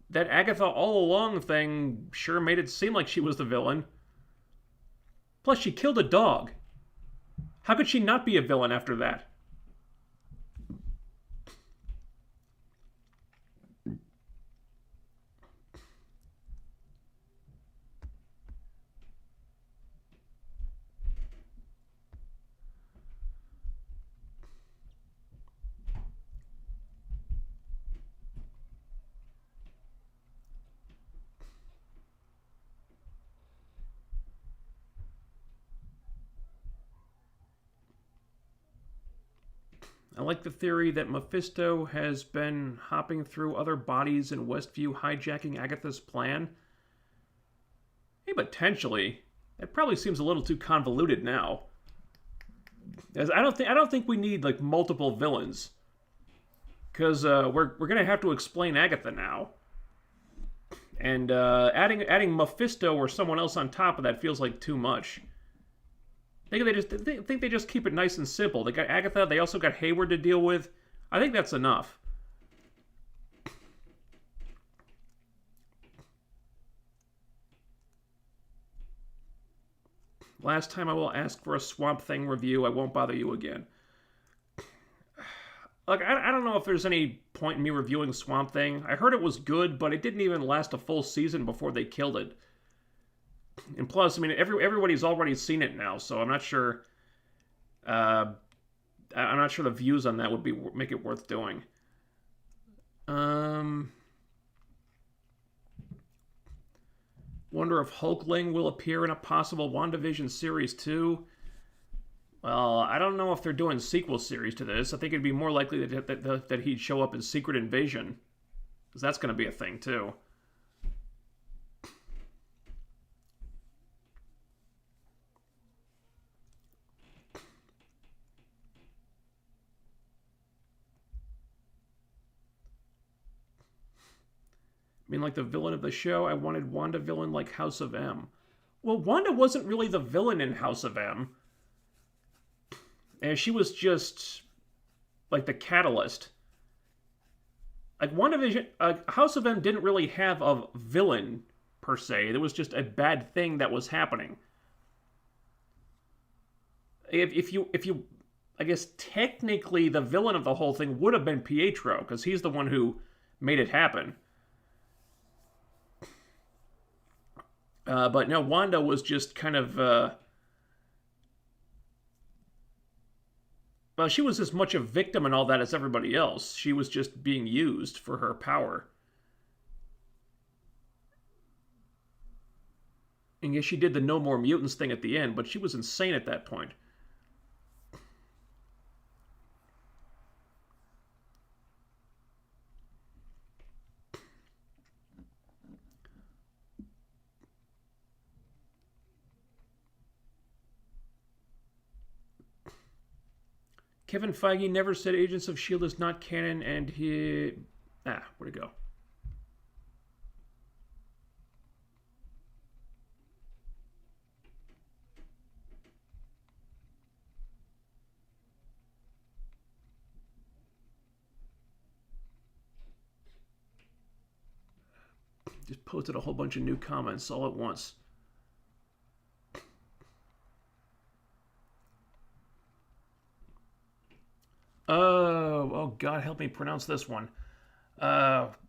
that Agatha all along thing sure made it seem like she was the villain. Plus, she killed a dog. How could she not be a villain after that? I like the theory that Mephisto has been hopping through other bodies in Westview, hijacking Agatha's plan. Hey, potentially. That probably seems a little too convoluted now. As I don't think we need like multiple villains, because we're gonna have to explain Agatha now. And adding Mephisto or someone else on top of that feels like too much. think they just keep it nice and simple. They got Agatha. They also got Hayward to deal with. I think that's enough. Last time I will ask for a Swamp Thing review. I won't bother you again. Like, I don't know if there's any point in me reviewing Swamp Thing. I heard it was good, but it didn't even last a full season before they killed it. And plus, I mean, everybody's already seen it now, so I'm not sure. I'm not sure the views on that would make it worth doing. Wonder if Hulkling will appear in a possible WandaVision series too. Well, I don't know if they're doing sequel series to this. I think it'd be more likely that he'd show up in Secret Invasion, because that's going to be a thing too. I mean, like the villain of the show, I wanted Wanda villain like House of M. Well, Wanda wasn't really the villain in House of M. And she was just like the catalyst. Like WandaVision, House of M didn't really have a villain per se. It was just a bad thing that was happening. If you, I guess technically the villain of the whole thing would have been Pietro, because he's the one who made it happen. But no, Wanda was just kind of, well, she was as much a victim and all that as everybody else. She was just being used for her power. And yes, she did the no more mutants thing at the end, but she was insane at that point. Kevin Feige never said Agents of S.H.I.E.L.D. is not canon, and he... where'd it go? Just posted a whole bunch of new comments all at once. Oh, God, help me pronounce this one. Horang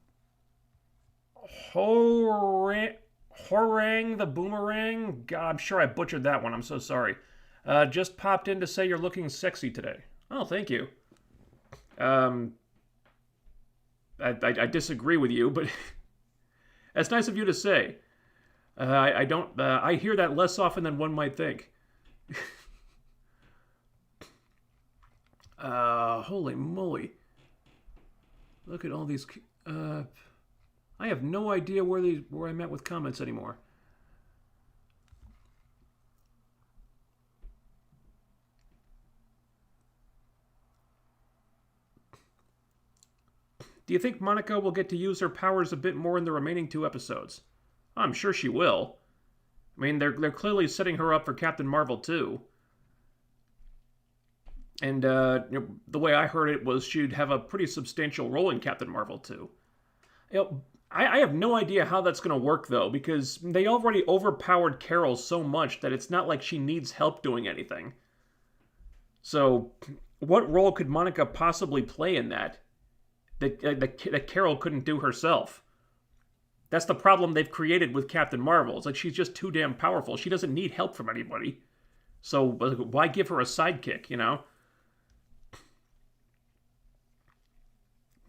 the Boomerang? God, I'm sure I butchered that one. I'm so sorry. Just popped in to say you're looking sexy today. Oh, thank you. I disagree with you, but that's nice of you to say. I hear that less often than one might think. Holy moly. Look at all these... I have no idea where I'm at with comments anymore. Do you think Monica will get to use her powers a bit more in the remaining 2 episodes? I'm sure she will. I mean, they're clearly setting her up for Captain Marvel too. And the way I heard it was she'd have a pretty substantial role in Captain Marvel too. I have no idea how that's going to work though, because they already overpowered Carol so much that it's not like she needs help doing anything. So, what role could Monica possibly play in that Carol couldn't do herself? That's the problem they've created with Captain Marvel. It's like she's just too damn powerful. She doesn't need help from anybody. So why give her a sidekick, you know?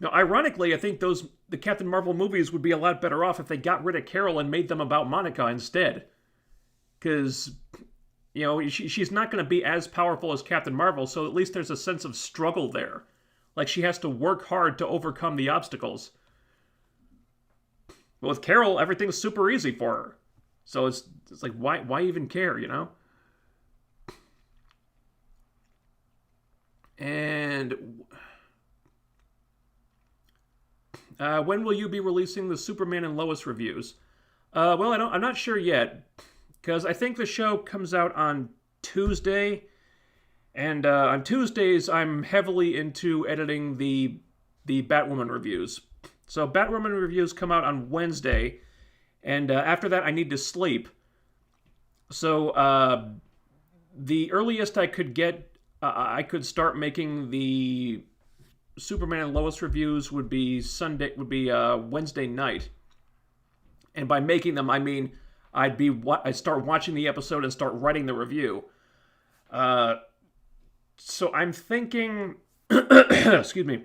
Now, ironically, I think the Captain Marvel movies would be a lot better off if they got rid of Carol and made them about Monica instead. Because, you know, she's not going to be as powerful as Captain Marvel, so at least there's a sense of struggle there. Like, she has to work hard to overcome the obstacles. But with Carol, everything's super easy for her. So it's like, why even care, you know? And... when will you be releasing the Superman and Lois reviews? Well, I'm not sure yet, because I think the show comes out on Tuesday. And on Tuesdays, I'm heavily into editing the Batwoman reviews. So Batwoman reviews come out on Wednesday, and after that, I need to sleep. So the earliest I could get, I could start making the Superman and Lois reviews would be Wednesday night. And by making them, I mean I'd start watching the episode and start writing the review. So I'm thinking, excuse me,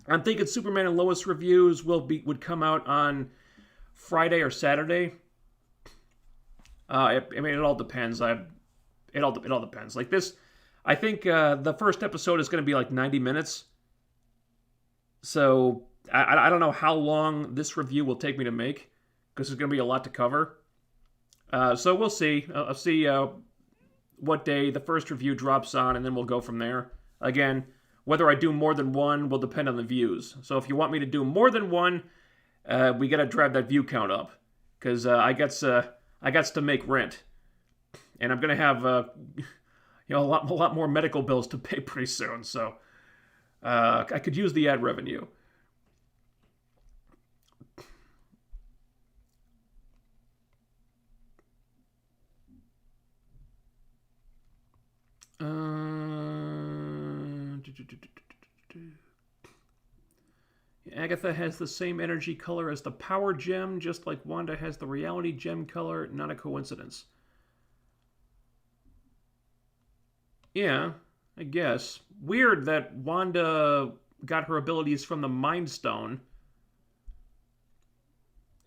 I'm thinking Superman and Lois reviews would come out on Friday or Saturday. I mean, it all depends. It all depends. Like this, I think the first episode is going to be like 90 minutes. So I don't know how long this review will take me to make, because there's going to be a lot to cover. So we'll see. I'll see what day the first review drops on, and then we'll go from there. Again, whether I do more than one will depend on the views. So if you want me to do more than one, we got to drive that view count up, because I got to make rent, and I'm gonna have a lot more medical bills to pay pretty soon. So I could use the ad revenue. Agatha has the same energy color as the power gem, just like Wanda has the reality gem color. Not a coincidence. Yeah, I guess. Weird that Wanda got her abilities from the Mind Stone,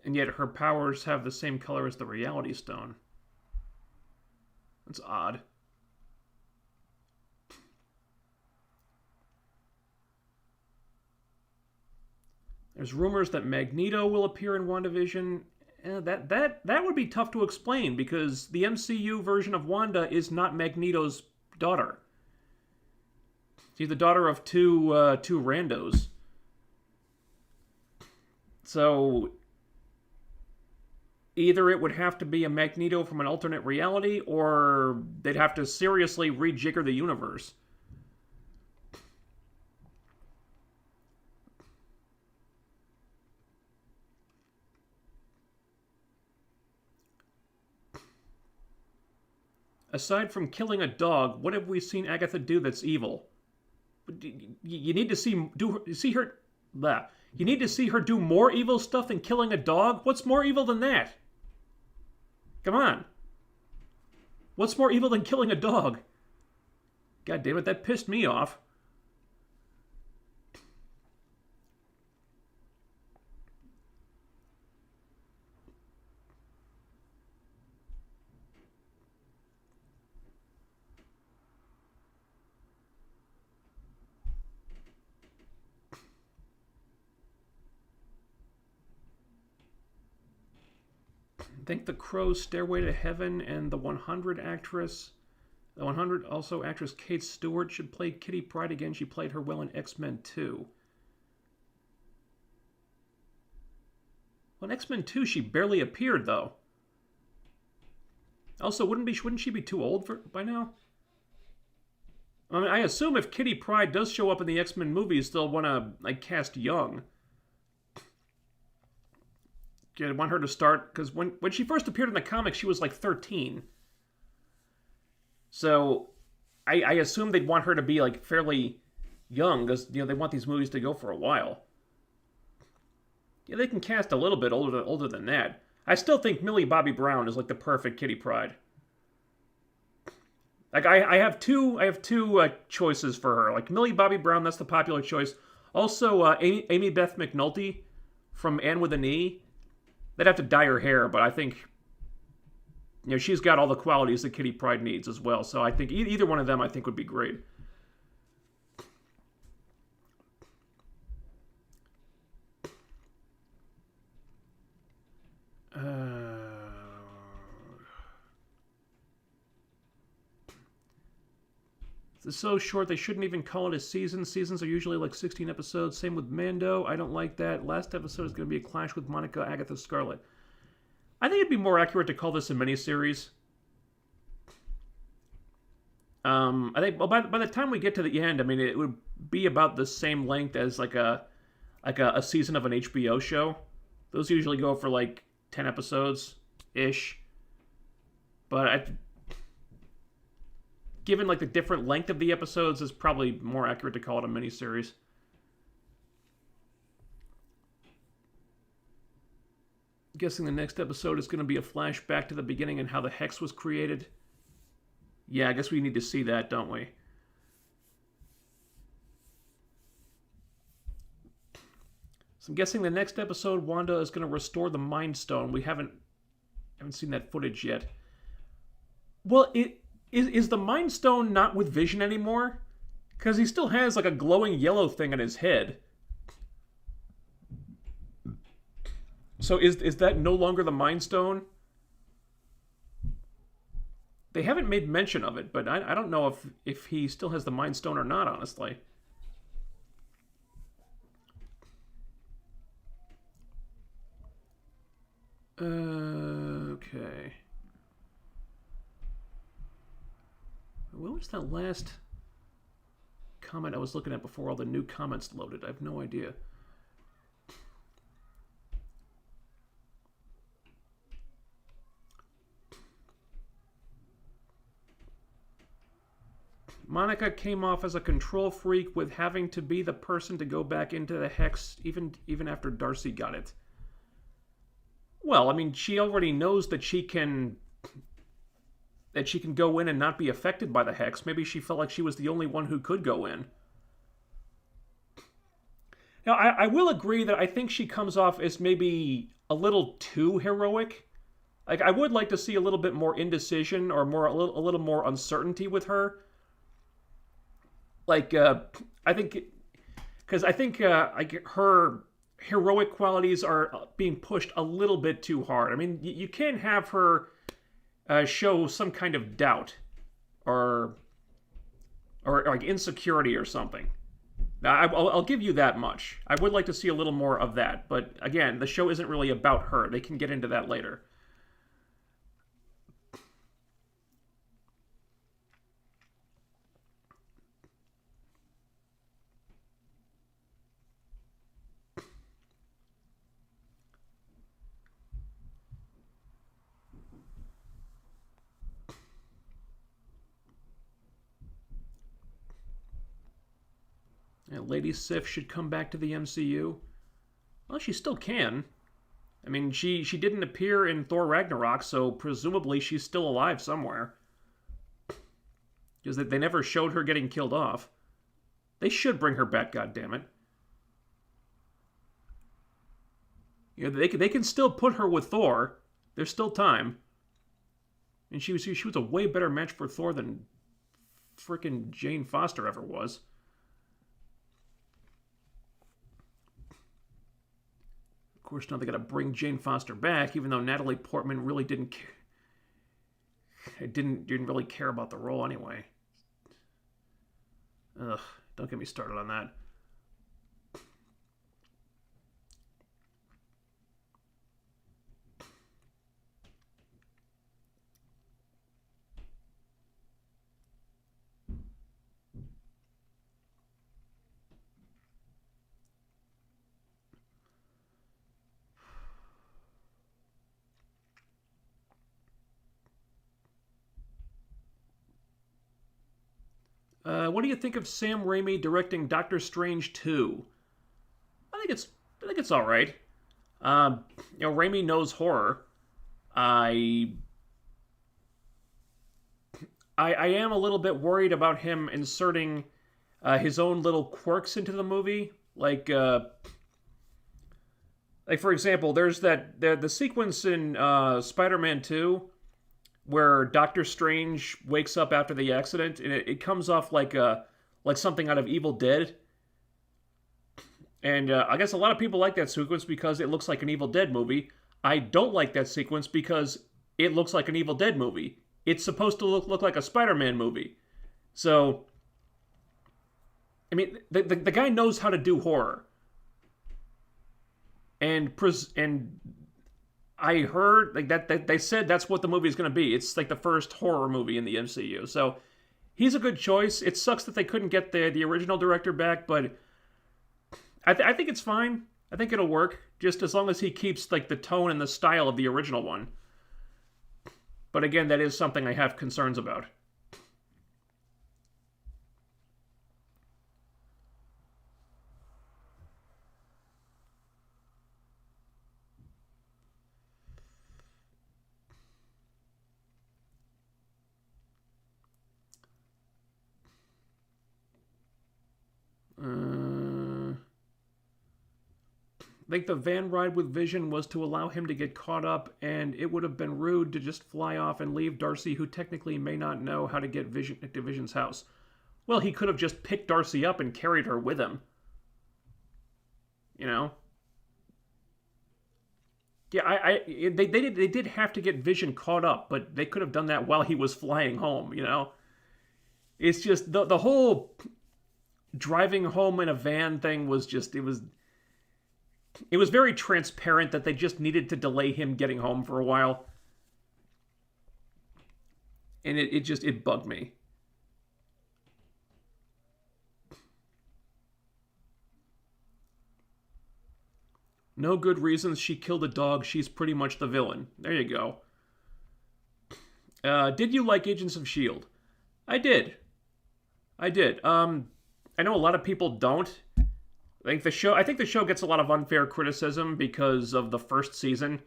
and yet her powers have the same color as the reality stone. That's odd. There's rumors that Magneto will appear in WandaVision. That would be tough to explain, because the MCU version of Wanda is not Magneto's daughter. She's the daughter of two randos. So either it would have to be a Magneto from an alternate reality, or they'd have to seriously rejigger the universe. Aside from killing a dog, what have we seen Agatha do that's evil? You need to see her. You need to see her do more evil stuff than killing a dog? What's more evil than that? Come on. What's more evil than killing a dog? God damn it, that pissed me off. I think The Crow's Stairway to Heaven and the 100 actress, the 100 also actress Kate Stewart should play Kitty Pryde again. She played her well in X-Men 2. Well, in X-Men 2, she barely appeared, though. Also, wouldn't she be too old by now? I mean, I assume if Kitty Pryde does show up in the X-Men movies, they'll want to cast young. I want her to start, because when she first appeared in the comics, she was like 13. So I assume they'd want her to be like fairly young, because they want these movies to go for a while. Yeah, they can cast a little bit older than that. I still think Millie Bobby Brown is like the perfect Kitty Pryde. Like I have two choices for her. Like Millie Bobby Brown, that's the popular choice. Also, Amy Beth McNulty from Anne with an E. They'd have to dye her hair, but I think she's got all the qualities that Kitty Pryde needs as well. So I think either one of them I think would be great. It's so short they shouldn't even call it a season. Seasons are usually like 16 episodes. Same with Mando. I don't like that. Last episode is going to be a clash with Monica, Agatha, Scarlet. I think it'd be more accurate to call this a miniseries. I think, well, by the time we get to the end, I mean, it would be about the same length as a season of an HBO show. Those usually go for like 10 episodes ish. But given like the different length of the episodes, it's probably more accurate to call it a miniseries. Guessing the next episode is going to be a flashback to the beginning and how the Hex was created. Yeah, I guess we need to see that, don't we? So I'm guessing the next episode, Wanda is going to restore the Mind Stone. We haven't seen that footage yet. Well, is the Mind Stone not with Vision anymore? Because he still has like a glowing yellow thing on his head. So is that no longer the Mind Stone? They haven't made mention of it, but I don't know if he still has the Mind Stone or not, honestly. Okay. What was that last comment I was looking at before all the new comments loaded? I have no idea. Monica came off as a control freak with having to be the person to go back into the Hex even after Darcy got it. Well, I mean, she already knows that she can go in and not be affected by the Hex. Maybe she felt like she was the only one who could go in. Now, I will agree that I think she comes off as maybe a little too heroic. Like, I would like to see a little bit more indecision or a little more uncertainty with her. Like, I think, because I think her heroic qualities are being pushed a little bit too hard. I mean, you can't have her show some kind of doubt or like insecurity or something. Now, I'll give you that much. I would like to see a little more of that, but again, the show isn't really about her. They can get into that later. Yeah, Lady Sif should come back to the MCU. Well, she still can. I mean, she didn't appear in Thor Ragnarok, so presumably she's still alive somewhere. Because they never showed her getting killed off. They should bring her back, goddammit. You know, they can still put her with Thor. There's still time. And she was a way better match for Thor than frickin' Jane Foster ever was. Of course, now they got to bring Jane Foster back, even though Natalie Portman really didn't really care about the role anyway. Ugh, don't get me started on that. What do you think of Sam Raimi directing Doctor Strange 2? I think it's all right. Raimi knows horror. I am a little bit worried about him inserting his own little quirks into the movie, like for example, there's the sequence in Spider-Man 2 where Doctor Strange wakes up after the accident, and it comes off like something out of Evil Dead. And I guess a lot of people like that sequence because it looks like an Evil Dead movie. I don't like that sequence because it looks like an Evil Dead movie. It's supposed to look like a Spider-Man movie. So, I mean, the guy knows how to do horror. And I heard like that they said that's what the movie is going to be. It's like the first horror movie in the MCU. So he's a good choice. It sucks that they couldn't get the original director back, but I think it's fine. I think it'll work, just as long as he keeps like the tone and the style of the original one. But again, that is something I have concerns about. I think the van ride with Vision was to allow him to get caught up, and it would have been rude to just fly off and leave Darcy, who technically may not know how to get Vision to Vision's house. Well, he could have just picked Darcy up and carried her with him. You know? Yeah, they did have to get Vision caught up, but they could have done that while he was flying home, you know? It's just, the whole driving home in a van thing was just, it was very transparent that they just needed to delay him getting home for a while. And it bugged me. No good reasons she killed a dog. She's pretty much the villain. There you go. Did you like Agents of S.H.I.E.L.D.? I did. I know a lot of people don't. I think the show gets a lot of unfair criticism because of the first season.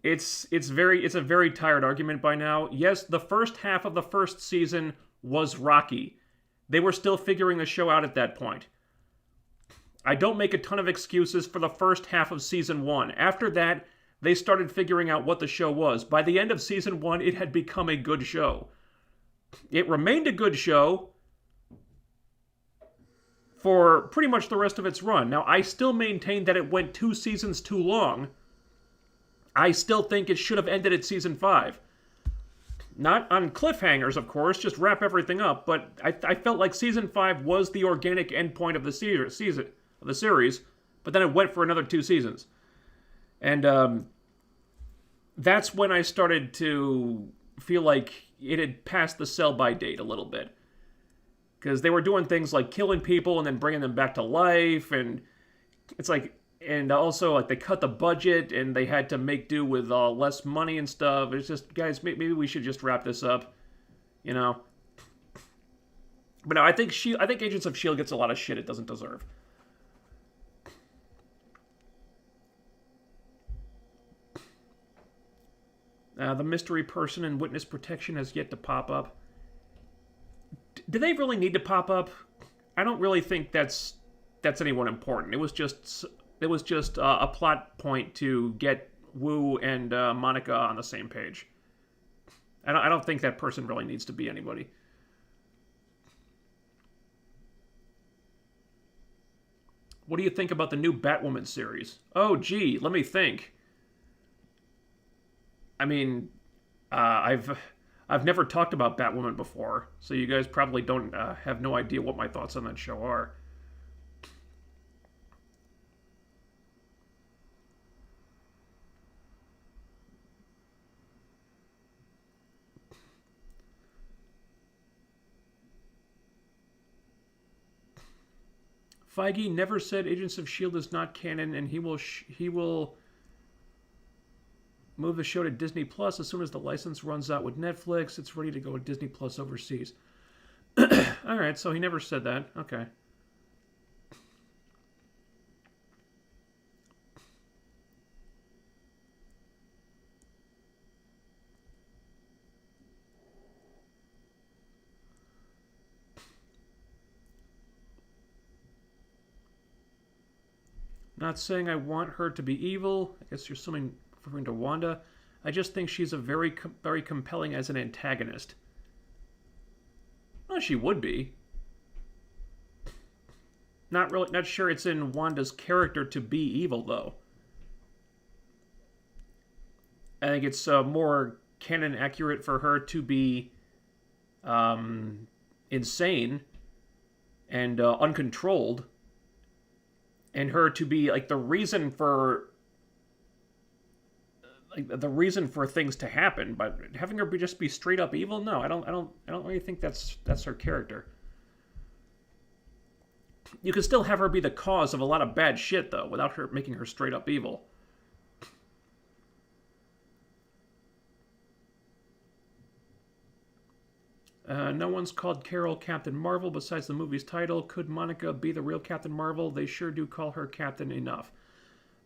It's a very tired argument by now. Yes, the first half of the first season was rocky. They were still figuring the show out at that point. I don't make a ton of excuses for the first half of season 1. After that, they started figuring out what the show was. By the end of season 1, it had become a good show. It remained a good show for pretty much the rest of its run. Now, I still maintain that it went 2 seasons too long. I still think it should have ended at season 5. Not on cliffhangers, of course, just wrap everything up, but I felt like season 5 was the organic endpoint of the series, but then it went for another 2 seasons. And that's when I started to feel like it had passed the sell-by date a little bit. Because they were doing things like killing people and then bringing them back to life, and it's like, and also like they cut the budget and they had to make do with less money and stuff. It's just, guys, maybe we should just wrap this up, you know. But no, I think Agents of S.H.I.E.L.D. gets a lot of shit it doesn't deserve. The mystery person in witness protection has yet to pop up. Do they really need to pop up? I don't really think that's anyone important. It was just a plot point to get Wu and Monica on the same page. I don't think that person really needs to be anybody. What do you think about the new Batwoman series? Oh, gee, let me think. I mean, I've never talked about Batwoman before, so you guys probably don't have no idea what my thoughts on that show are. Feige never said Agents of S.H.I.E.L.D. is not canon, and he will move the show to Disney Plus as soon as the license runs out with Netflix. It's ready to go to Disney Plus overseas. Alright, so he never said that. Okay. Not saying I want her to be evil. I guess you're assuming referring to Wanda. I just think she's a very compelling as an antagonist. Well, she would be. Not sure it's in Wanda's character to be evil, though. I think it's more canon accurate for her to be insane and uncontrolled, and her to be like the reason for like the reason for things to happen. But having her just be straight up evil, no, I don't really think that's her character. You can still have her be the cause of a lot of bad shit, though, without her making her straight up evil. No one's called Carol Captain Marvel besides the movie's title. Could Monica be the real Captain Marvel? They sure do call her Captain enough.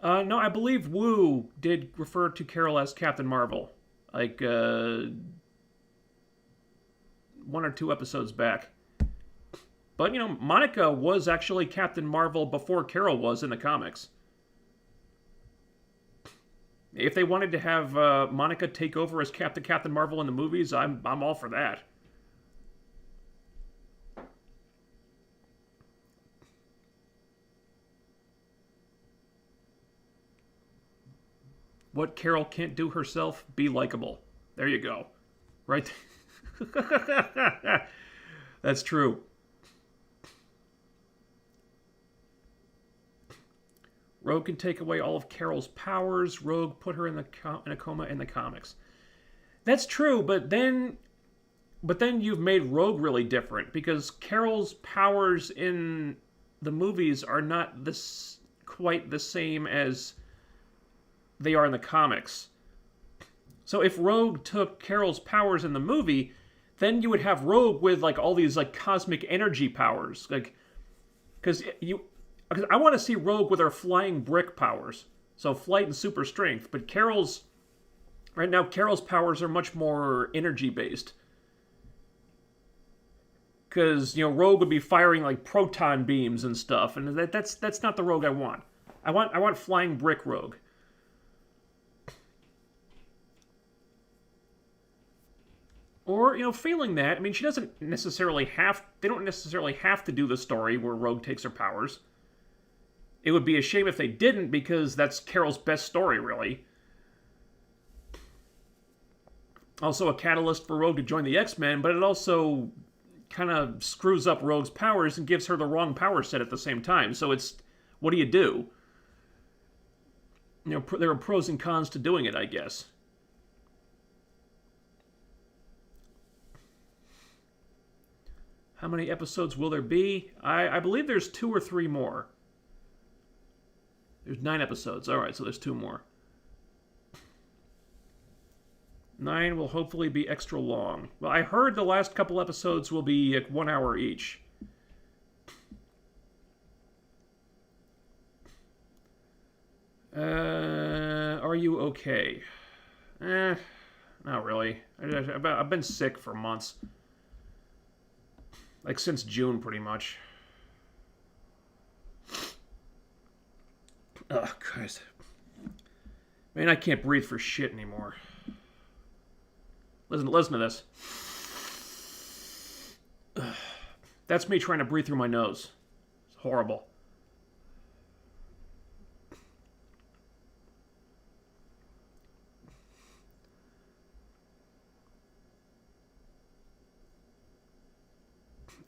No, I believe Wu did refer to Carol as Captain Marvel. Like, 1 or 2 episodes back. But, Monica was actually Captain Marvel before Carol was in the comics. If they wanted to have Monica take over as Captain Marvel in the movies, I'm all for that. What Carol can't do herself, be likable. There you go. Right? That's true. Rogue can take away all of Carol's powers. Rogue put her in a coma in the comics. That's true, but then you've made Rogue really different, because Carol's powers in the movies are not quite the same as they are in the comics. So if Rogue took Carol's powers in the movie, then you would have Rogue with like all these like cosmic energy powers, like because I want to see Rogue with her flying brick powers, so flight and super strength. But right now Carol's powers are much more energy based, because Rogue would be firing like proton beams and stuff, and that's not the Rogue I want. I want flying brick Rogue. Or, failing that, I mean, they don't necessarily have to do the story where Rogue takes her powers. It would be a shame if they didn't, because that's Carol's best story, really. Also a catalyst for Rogue to join the X-Men, but it also kind of screws up Rogue's powers and gives her the wrong power set at the same time. So what do you do? There are pros and cons to doing it, I guess. How many episodes will there be? I believe there's 2 or 3 more. There's 9 episodes. Alright, so there's 2 more. 9 will hopefully be extra long. Well, I heard the last couple episodes will be like 1 hour each. Are you okay? Not really. I've been sick for months. Like, since June, pretty much. Oh, Christ. Man, I can't breathe for shit anymore. Listen to this. That's me trying to breathe through my nose. It's horrible.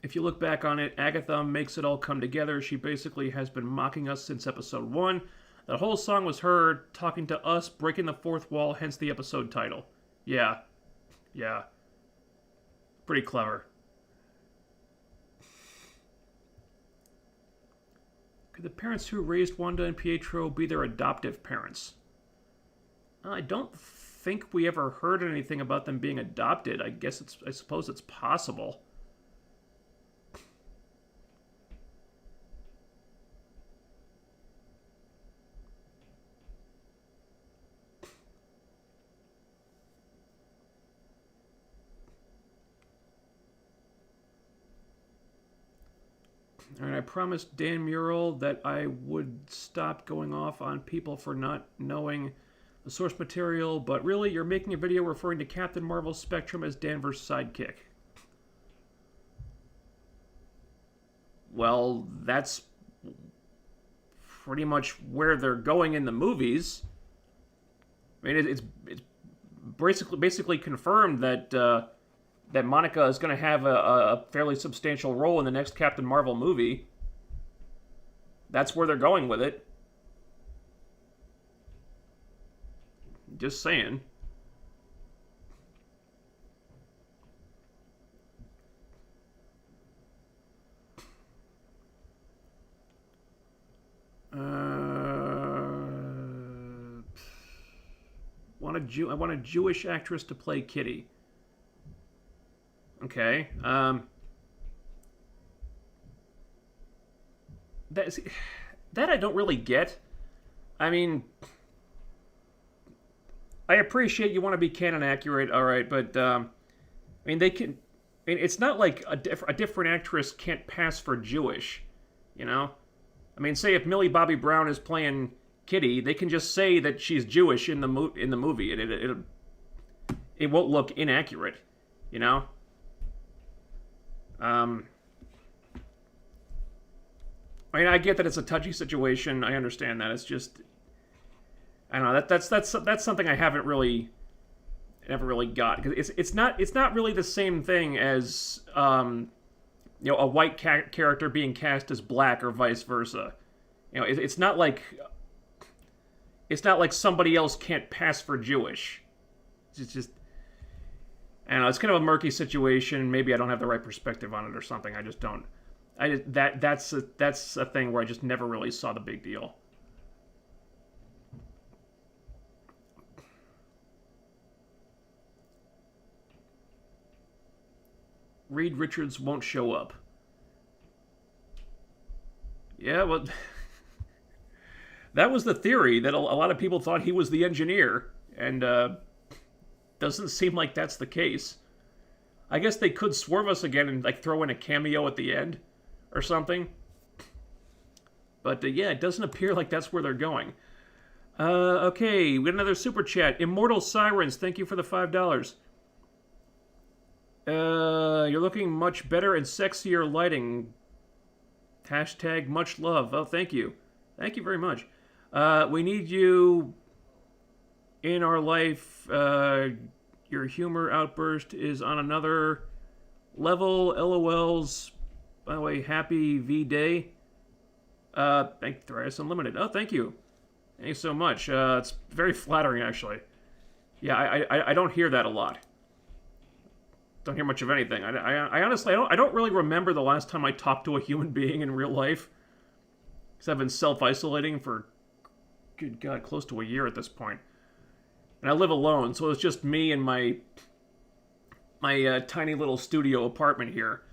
If you look back on it, Agatha makes it all come together. She basically has been mocking us since episode 1. The whole song was her talking to us, breaking the fourth wall, hence the episode title. Yeah. Pretty clever. Could the parents who raised Wanda and Pietro be their adoptive parents? I don't think we ever heard anything about them being adopted. I suppose it's possible. And I promised Dan Murrell that I would stop going off on people for not knowing the source material, but really, you're making a video referring to Captain Marvel's Spectrum as Danvers' sidekick. Well, that's pretty much where they're going in the movies. I mean, it's basically confirmed that that Monica is going to have a fairly substantial role in the next Captain Marvel movie. That's where they're going with it. Just saying. I want a Jewish actress to play Kitty. Okay. That I don't really get. I mean, I appreciate you want to be canon accurate, all right, but I mean they can. I mean, it's not like a different actress can't pass for Jewish, you know. I mean, say if Millie Bobby Brown is playing Kitty, they can just say that she's Jewish in the movie, and it won't look inaccurate, you know. I mean, I get that it's a touchy situation. I understand that. It's just, I don't know. That's something I never really got, because it's not really the same thing as you know, a white character being cast as black or vice versa. You know, it's not like somebody else can't pass for Jewish. It's just, I don't know. It's kind of a murky situation. Maybe I don't have the right perspective on it or something. I just don't. That's a thing where I just never really saw the big deal. Reed Richards won't show up. Yeah, well, that was the theory, that a lot of people thought he was the engineer, and doesn't seem like that's the case. I guess they could swerve us again and like throw in a cameo at the end or something. But yeah, it doesn't appear like that's where they're going. Okay, we got another super chat. Immortal Sirens, thank you for the $5. You're looking much better and sexier lighting. Hashtag much love. Oh, thank you. Thank you very much. We need you in our life. Your humor outburst is on another level. LOLs. By the way, happy V-Day. Thank Thorias Unlimited. Oh, thank you. Thank you so much. It's very flattering, actually. Yeah, I don't hear that a lot. Don't hear much of anything. I honestly, I don't really remember the last time I talked to a human being in real life. Because I've been self-isolating for, good God, close to a year at this point. And I live alone, so it's just me and my tiny little studio apartment here.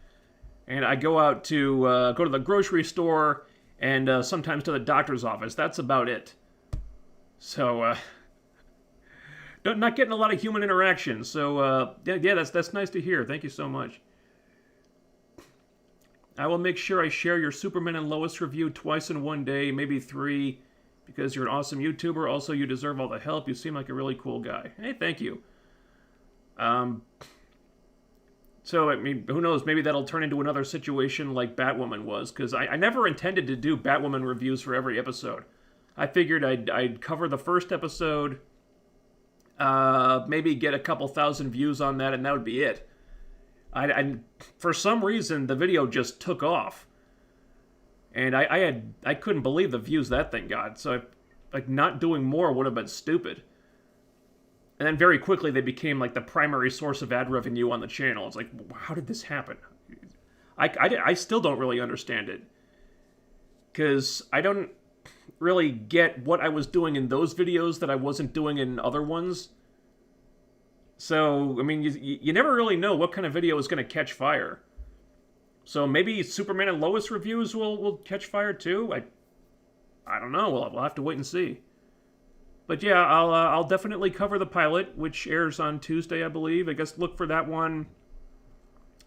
And I go out to go to the grocery store and sometimes to the doctor's office. That's about it. So, not getting a lot of human interaction. So, yeah, that's nice to hear. Thank you so much. I will make sure I share your Superman and Lois review twice in one day, maybe 3, because you're an awesome YouTuber. Also, you deserve all the help. You seem like a really cool guy. Hey, thank you. So, I mean, who knows? Maybe that'll turn into another situation like Batwoman was, because I never intended to do Batwoman reviews for every episode. I figured I'd cover the first episode, maybe get a couple thousand views on that, and that would be it. For some reason, the video just took off. And I couldn't believe the views that thing got, so like not doing more would have been stupid. And then very quickly they became like the primary source of ad revenue on the channel. It's like, how did this happen? I still don't really understand it. Because I don't really get what I was doing in those videos that I wasn't doing in other ones. So, I mean, you never really know what kind of video is going to catch fire. So maybe Superman and Lois reviews will catch fire too? I don't know. We'll have to wait and see. But yeah, I'll definitely cover the pilot, which airs on Tuesday, I believe. I guess look for that one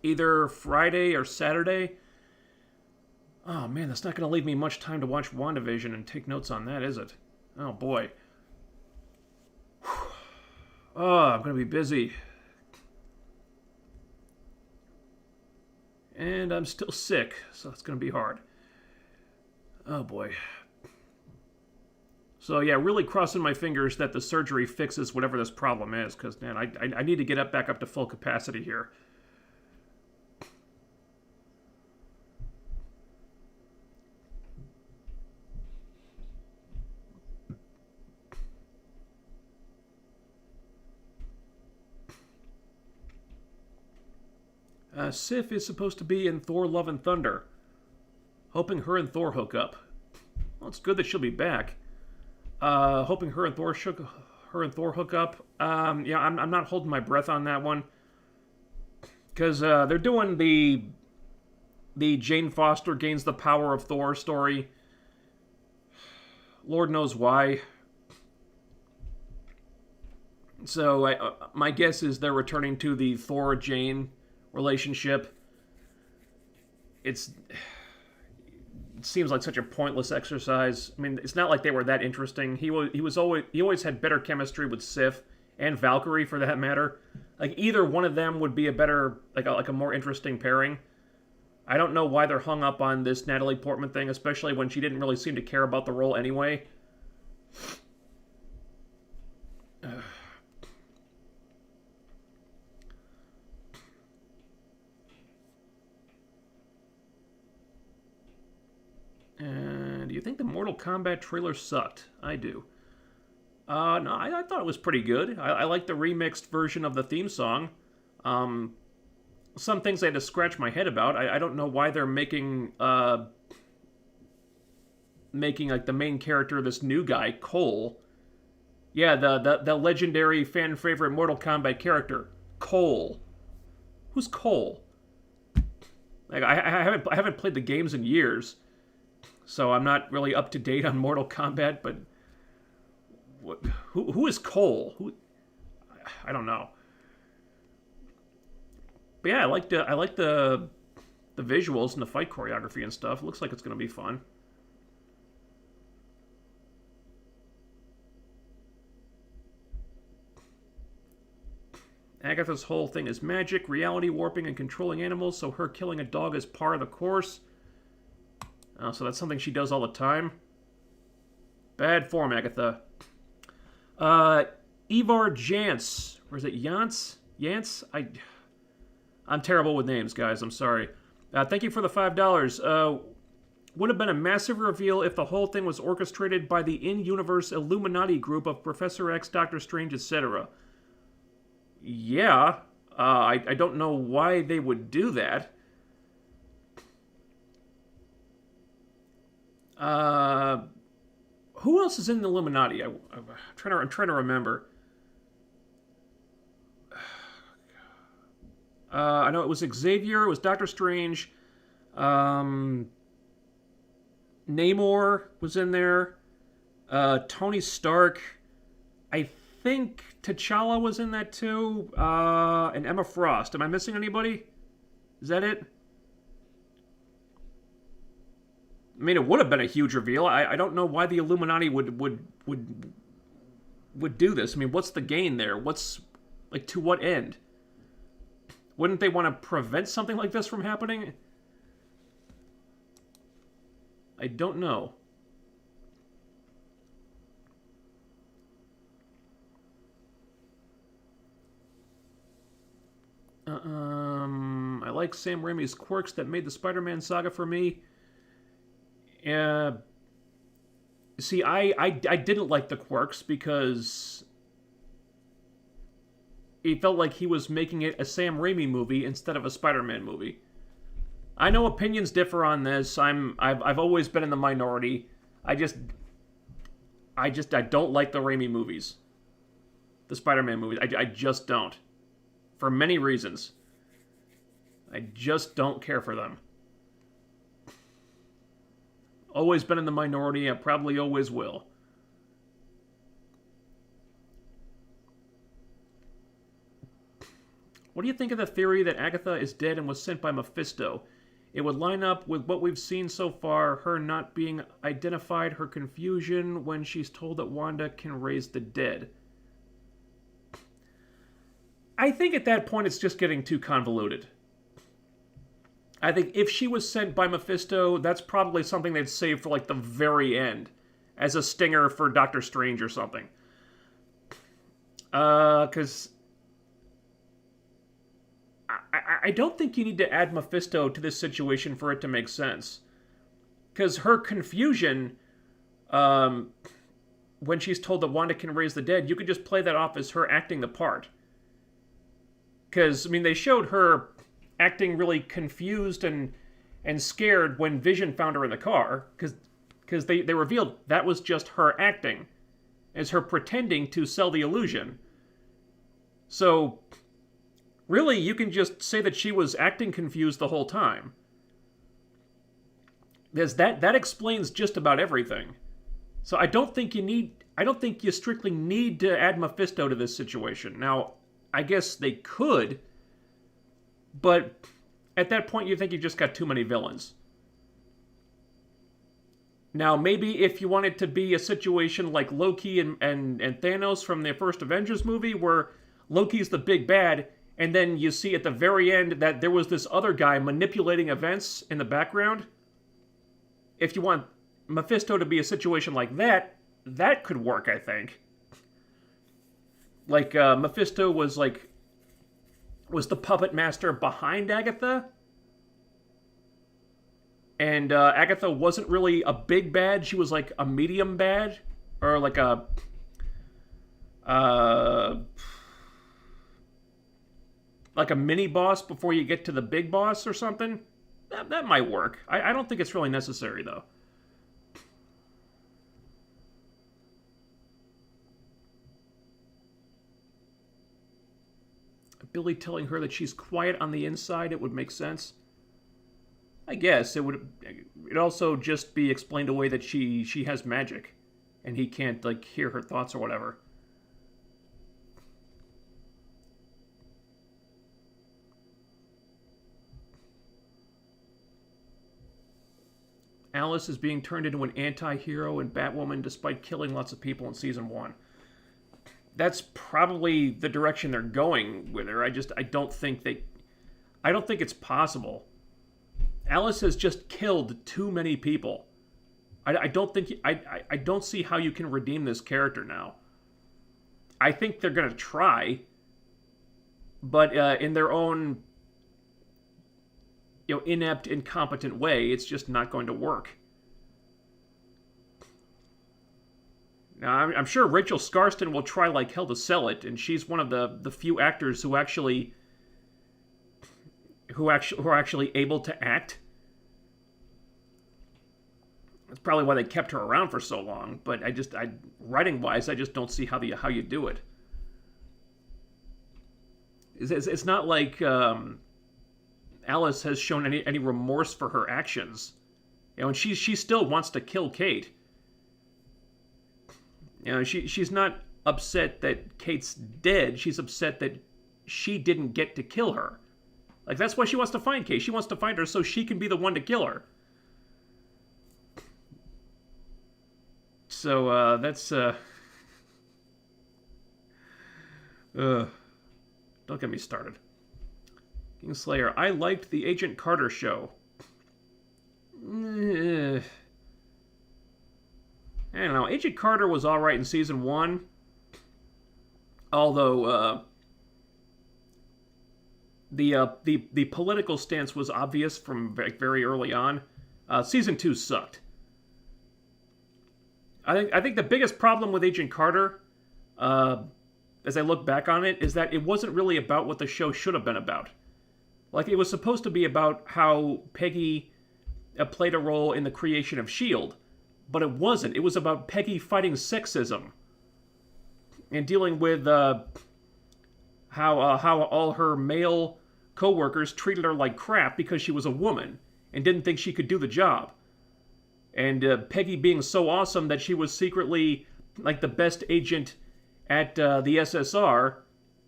either Friday or Saturday. Oh man, that's not going to leave me much time to watch WandaVision and take notes on that, is it? Oh boy. Oh, I'm going to be busy. And I'm still sick, so it's going to be hard. Oh boy. So yeah, really crossing my fingers that the surgery fixes whatever this problem is, because man, I need to get back up to full capacity here. Sif is supposed to be in Thor: Love and Thunder. Hoping her and Thor hook up. Well, it's good that she'll be back. Hoping her and Thor hook up. Yeah, I'm not holding my breath on that one, because they're doing the Jane Foster gains the power of Thor story. Lord knows why. So my guess is they're returning to the Thor-Jane relationship. It seems like such a pointless exercise. I mean, it's not like they were that interesting. He always had better chemistry with Sif and Valkyrie, for that matter. Like, either one of them would be a better, like a more interesting pairing. I don't know why they're hung up on this Natalie Portman thing, especially when she didn't really seem to care about the role anyway. And do you think the Mortal Kombat trailer sucked? I do. No, I thought it was pretty good. I like the remixed version of the theme song. Some things I had to scratch my head about. I don't know why they're making like the main character, this new guy, Cole. Yeah, the legendary fan favorite Mortal Kombat character, Cole. Who's Cole? Like, I haven't played the games in years, so I'm not really up to date on Mortal Kombat. But who is Cole? I don't know. But yeah, I like the visuals and the fight choreography and stuff. Looks like it's gonna be fun. Agatha's whole thing is magic, reality warping, and controlling animals, so her killing a dog is par of the course. So that's something she does all the time. Bad form, Agatha. Ivar Jantz. Or is it Jantz? Jantz? I'm terrible with names, guys. I'm sorry. Thank you for the $5. Would have been a massive reveal if the whole thing was orchestrated by the in-universe Illuminati group of Professor X, Doctor Strange, etc. Yeah. I don't know why they would do that. Who else is in the Illuminati? I'm trying to remember. I know it was Xavier, it was Doctor Strange, Namor was in there, Tony Stark, I think T'Challa was in that too, and Emma Frost. Am I missing anybody? Is that it? I mean, it would have been a huge reveal. I don't know why the Illuminati would do this. I mean, what's the gain there? What's, like, to what end? Wouldn't they want to prevent something like this from happening? I don't know. I like Sam Raimi's quirks that made the Spider-Man saga for me. See, I didn't like the quirks because it felt like he was making it a Sam Raimi movie instead of a Spider-Man movie. I know opinions differ on this. I've always been in the minority. I don't like the Raimi movies. The Spider-Man movies. I just don't. For many reasons. I just don't care for them. Always been in the minority. I probably always will. What do you think of the theory that Agatha is dead and was sent by Mephisto? It would line up with what we've seen so far, her not being identified, her confusion when she's told that Wanda can raise the dead. I think at that point it's just getting too convoluted. I think if she was sent by Mephisto, that's probably something they'd save for, like, the very end, as a stinger for Doctor Strange or something. Because I don't think you need to add Mephisto to this situation for it to make sense. Because her confusion, when she's told that Wanda can raise the dead, you could just play that off as her acting the part. Because, I mean, they showed her acting really confused and scared when Vision found her in the car, because they revealed that was just her acting, as her pretending to sell the illusion. So, really, you can just say that she was acting confused the whole time. Because that explains just about everything. So I don't think you strictly need to add Mephisto to this situation. Now, I guess they could, but at that point you think you've just got too many villains. Now, maybe if you want it to be a situation like Loki and Thanos from the first Avengers movie, where Loki's the big bad, and then you see at the very end that there was this other guy manipulating events in the background. If you want Mephisto to be a situation like that, that could work, I think. Like, Mephisto was the puppet master behind Agatha. And Agatha wasn't really a big bad. She was like a medium bad. Or like a... like a mini-boss before you get to the big boss or something. That might work. I don't think it's really necessary, though. Billy telling her that she's quiet on the inside, it would make sense. I guess it'd also just be explained away that she has magic, and he can't, like, hear her thoughts or whatever. Alice is being turned into an anti-hero in Batwoman despite killing lots of people in Season 1. That's probably the direction they're going with her. I don't think it's possible. Alice has just killed too many people. I don't see how you can redeem this character now. I think they're going to try, but in their own inept, incompetent way, it's just not going to work. Now, I'm sure Rachel Scarston will try like hell to sell it, and she's one of the few actors who are actually able to act. That's probably why they kept her around for so long. But writing-wise, I just don't see how you do it. It's not like Alice has shown any remorse for her actions. And she still wants to kill Kate. She's not upset that Kate's dead. She's upset that she didn't get to kill her. Like, that's why she wants to find Kate. She wants to find her so she can be the one to kill her. So, that's, don't get me started. Kingslayer, I liked the Agent Carter show. I don't know. Agent Carter was alright in Season 1. Although, the political stance was obvious from very early on. Season 2 sucked. I think the biggest problem with Agent Carter, as I look back on it, is that it wasn't really about what the show should have been about. Like, it was supposed to be about how Peggy played a role in the creation of S.H.I.E.L.D., but it wasn't. It was about Peggy fighting sexism and dealing with how all her male co-workers treated her like crap because she was a woman and didn't think she could do the job. And Peggy being so awesome that she was secretly like the best agent at the SSR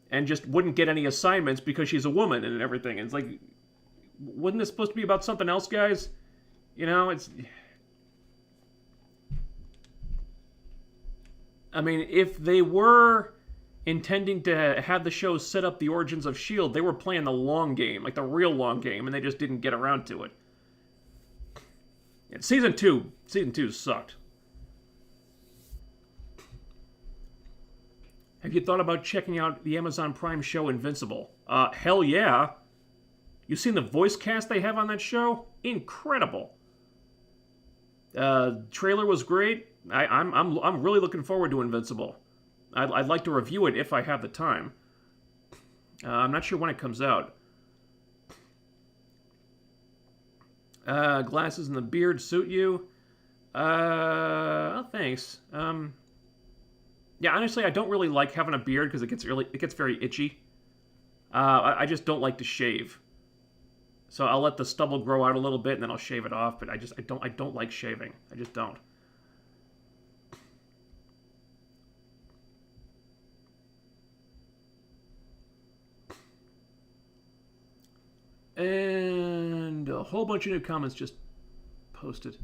and just wouldn't get any assignments because she's a woman and everything. And it's like, wasn't this supposed to be about something else, guys? It's... I mean, if they were intending to have the show set up the origins of S.H.I.E.L.D., they were playing the long game, like the real long game, and they just didn't get around to it. And Season 2 sucked. Have you thought about checking out the Amazon Prime show Invincible? Hell yeah. You seen the voice cast they have on that show? Incredible. Trailer was great. I'm really looking forward to Invincible. I'd like to review it if I have the time. I'm not sure when it comes out. Glasses and the beard suit you. Oh, thanks. Yeah, honestly, I don't really like having a beard because it gets very itchy. I just don't like to shave. So I'll let the stubble grow out a little bit and then I'll shave it off, but I don't like shaving. I just don't. And a whole bunch of new comments just posted.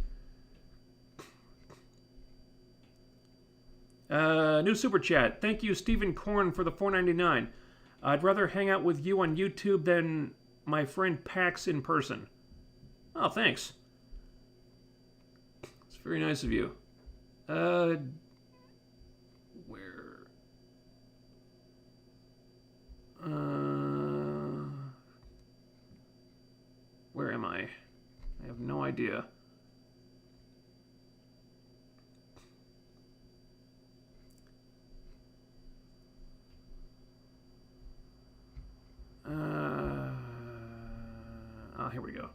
New super chat. Thank you, Stephen Korn, for the $4.99. I'd rather hang out with you on YouTube than my friend Pax in person. Oh, thanks. It's very nice of you. Where? Where am I? I have no idea. Here we go.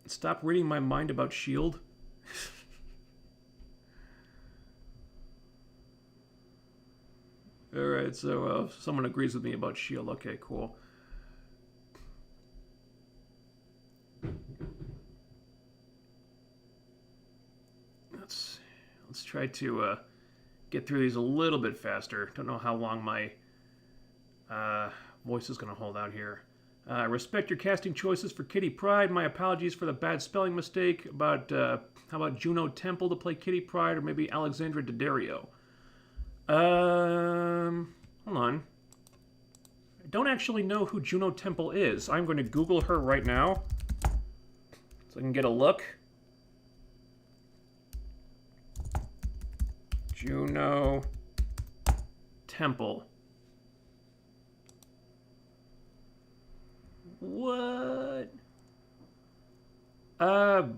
Stop reading my mind about S.H.I.E.L.D. Alright, so someone agrees with me about S.H.I.E.L.D. Okay, cool. Let's try to get through these a little bit faster. Don't know how long my voice is going to hold out here. Respect your casting choices for Kitty Pryde. My apologies for the bad spelling mistake. How about Juno Temple to play Kitty Pryde, or maybe Alexandra Daddario? Hold on. I don't actually know who Juno Temple is. I'm going to Google her right now so I can get a look. Juno Temple. What? Alright,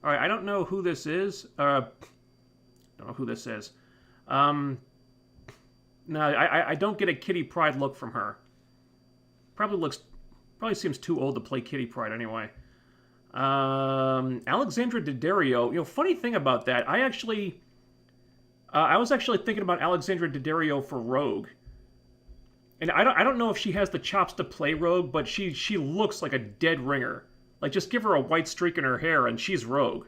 I don't know who this is. Don't know who this is. No, I don't get a Kitty Pryde look from her. Probably seems too old to play Kitty Pryde anyway. Alexandra Daddario. You know, funny thing about that, I was actually thinking about Alexandra Daddario for Rogue. And I don't know if she has the chops to play Rogue, but she looks like a dead ringer. Like, just give her a white streak in her hair and she's Rogue.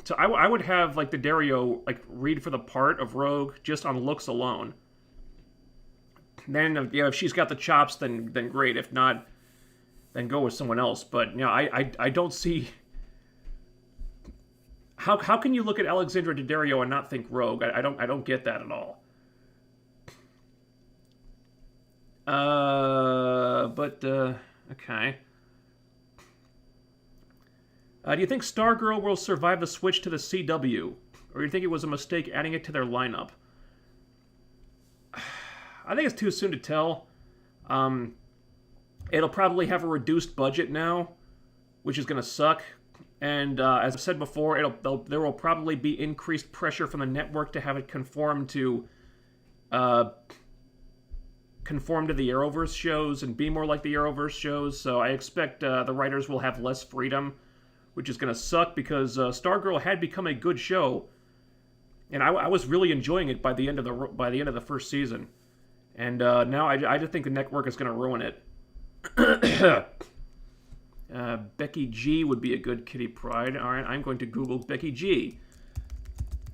So I would have, like, Daddario, like, read for the part of Rogue just on looks alone. Then, you know, if she's got the chops, then great. If not, then go with someone else. But, you know, I don't see... How can you look at Alexandra Daddario and not think Rogue? I don't get that at all. Okay. Do you think Stargirl will survive the switch to the CW? Or do you think it was a mistake adding it to their lineup? I think it's too soon to tell. It'll probably have a reduced budget now, which is going to suck. And as I've said before, there will probably be increased pressure from the network to have it conform to the Arrowverse shows and be more like the Arrowverse shows. So I expect the writers will have less freedom, which is going to suck because Stargirl had become a good show, and I was really enjoying it by the end of the first season. And now I just think the network is going to ruin it. Becky G would be a good Kitty Pryde. All right, I'm going to Google Becky G.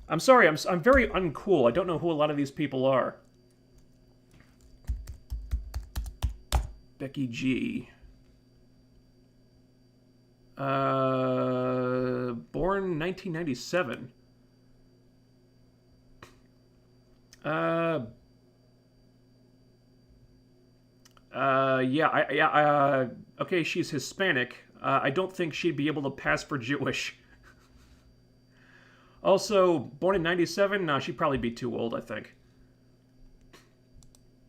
I'm sorry, I'm very uncool. I don't know who a lot of these people are. Becky G. Born 1997. Okay, she's Hispanic. I don't think she'd be able to pass for Jewish. Also, born in 97? No, she'd probably be too old, I think.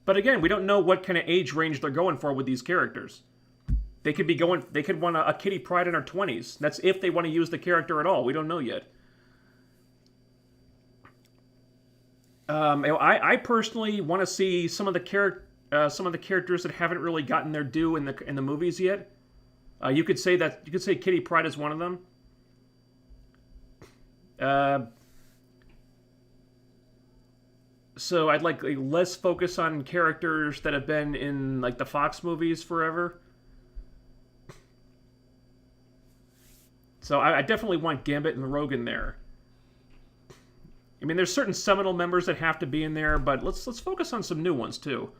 But again, we don't know what kind of age range they're going for with these characters. They could want a Kitty Pryde in her 20s. That's if they want to use the character at all. We don't know yet. I personally want to see some of the characters that haven't really gotten their due in the movies yet. You could say Kitty Pryde is one of them. So I'd like less focus on characters that have been in like the Fox movies forever. So I definitely want Gambit and Rogan there. I mean, there's certain seminal members that have to be in there, but let's focus on some new ones too.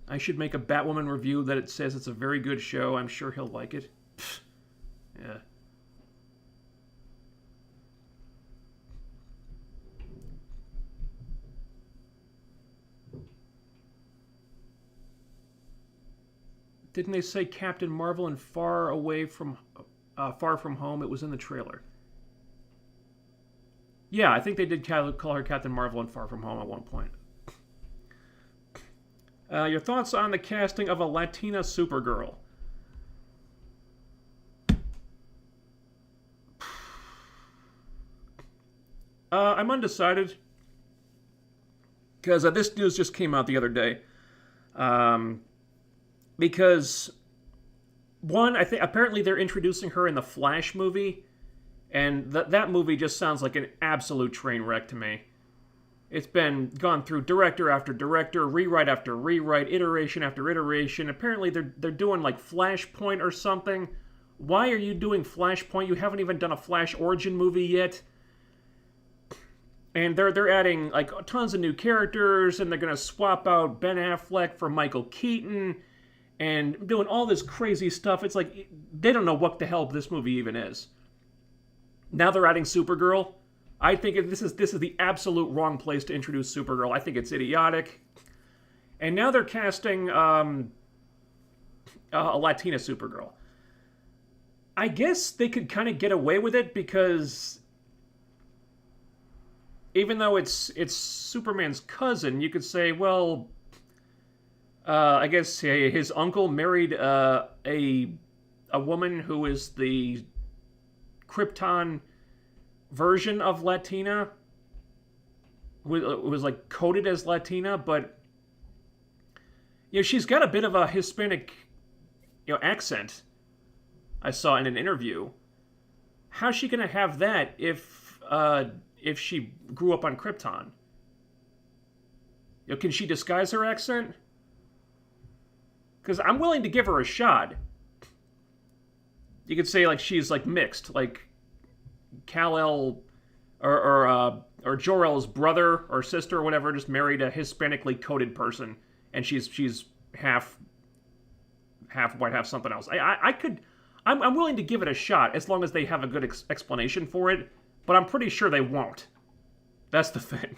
I should make a Batwoman review that it says it's a very good show. I'm sure he'll like it. Pfft. Yeah. Didn't they say Captain Marvel and Far From Home? It was in the trailer. Yeah, I think they did call her Captain Marvel and Far From Home at one point. Your thoughts on the casting of a Latina Supergirl? I'm undecided. Because this news just came out the other day. Because, one, I think apparently they're introducing her in the Flash movie. And that movie just sounds like an absolute train wreck to me. It's been gone through director after director, rewrite after rewrite, iteration after iteration. Apparently they're doing like Flashpoint or something. Why are you doing Flashpoint? You haven't even done a Flash origin movie yet. And they're adding like tons of new characters, and they're gonna swap out Ben Affleck for Michael Keaton, and doing all this crazy stuff. It's like they don't know what the hell this movie even is. Now they're adding Supergirl. I think this is the absolute wrong place to introduce Supergirl. I think it's idiotic. And now they're casting a Latina Supergirl. I guess they could kind of get away with it because even though it's Superman's cousin, you could say, well, I guess his uncle married a woman who is the Krypton version of Latina, was like coded as Latina, but she's got a bit of a Hispanic accent. I saw in an interview. How's she gonna have that if she grew up on Krypton? Can she disguise her accent? Because I'm willing to give her a shot. You could say like she's like mixed, like Kal-El or Jor-El's brother or sister or whatever just married a Hispanically coded person, and she's half white, half something else. I'm willing to give it a shot as long as they have a good explanation for it, but I'm pretty sure they won't. That's the thing.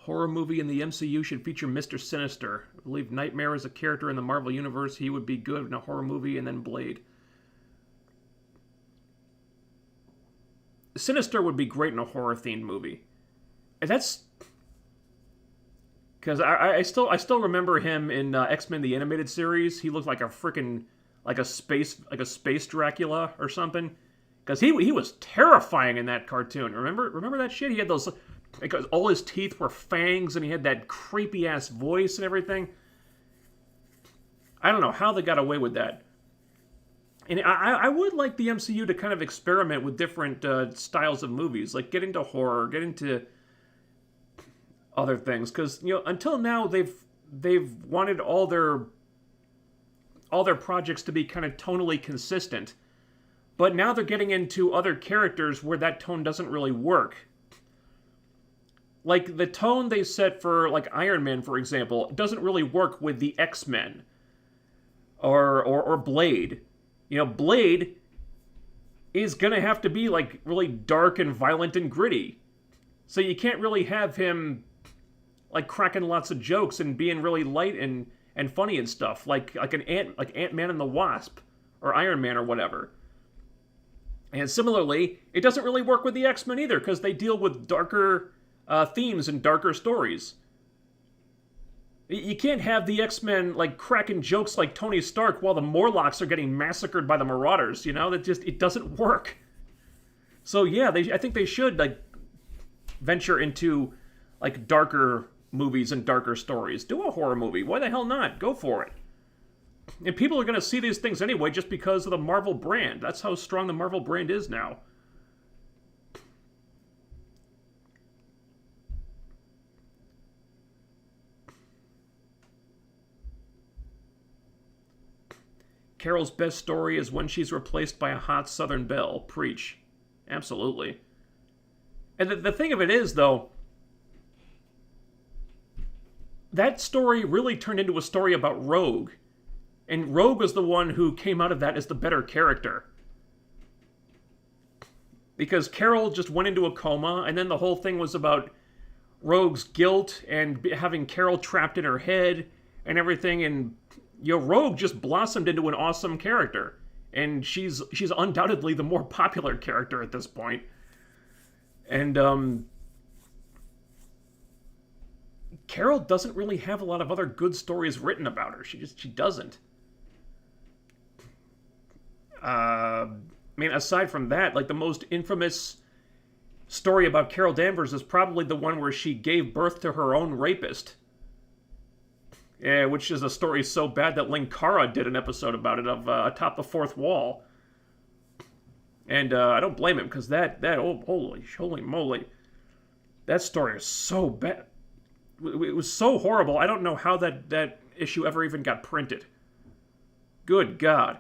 Horror movie in the MCU should feature Mr. Sinister. I believe Nightmare is a character in the Marvel Universe. He would be good in a horror movie, and then Blade. Sinister would be great in a horror-themed movie. And that's because I still remember him in X-Men the Animated Series. He looked like a freaking like a space Dracula or something. Because he was terrifying in that cartoon. Remember that shit? He had those. Because all his teeth were fangs, and he had that creepy-ass voice and everything. I don't know how they got away with that. And I would like the MCU to kind of experiment with different styles of movies. Like, get into horror, get into other things. Because, until now, they've wanted all their projects to be kind of tonally consistent. But now they're getting into other characters where that tone doesn't really work. Like, the tone they set for, like, Iron Man, for example, doesn't really work with the X-Men. Or Blade. Blade is gonna have to be, like, really dark and violent and gritty. So you can't really have him, like, cracking lots of jokes and being really light and funny and stuff. Like Ant-Man and the Wasp. Or Iron Man or whatever. And similarly, it doesn't really work with the X-Men either, because they deal with darker themes and darker stories. You can't have the X-Men, like, cracking jokes like Tony Stark while the Morlocks are getting massacred by the Marauders, you know? It doesn't work. So, yeah, I think they should, like, venture into, like, darker movies and darker stories. Do a horror movie. Why the hell not? Go for it. And people are going to see these things anyway just because of the Marvel brand. That's how strong the Marvel brand is now. Carol's best story is when she's replaced by a hot Southern belle. Preach. Absolutely. And the thing of it is, though, that story really turned into a story about Rogue. And Rogue was the one who came out of that as the better character. Because Carol just went into a coma, and then the whole thing was about Rogue's guilt and having Carol trapped in her head and everything, and Rogue just blossomed into an awesome character. And she's undoubtedly the more popular character at this point. And, Carol doesn't really have a lot of other good stories written about her. She doesn't. I mean, aside from that, like, the most infamous story about Carol Danvers is probably the one where she gave birth to her own rapist. Yeah, which is a story so bad that Linkara did an episode about it of Atop the Fourth Wall. And I don't blame him, because holy moly. That story is so bad. It was so horrible, I don't know how that issue ever even got printed. Good God.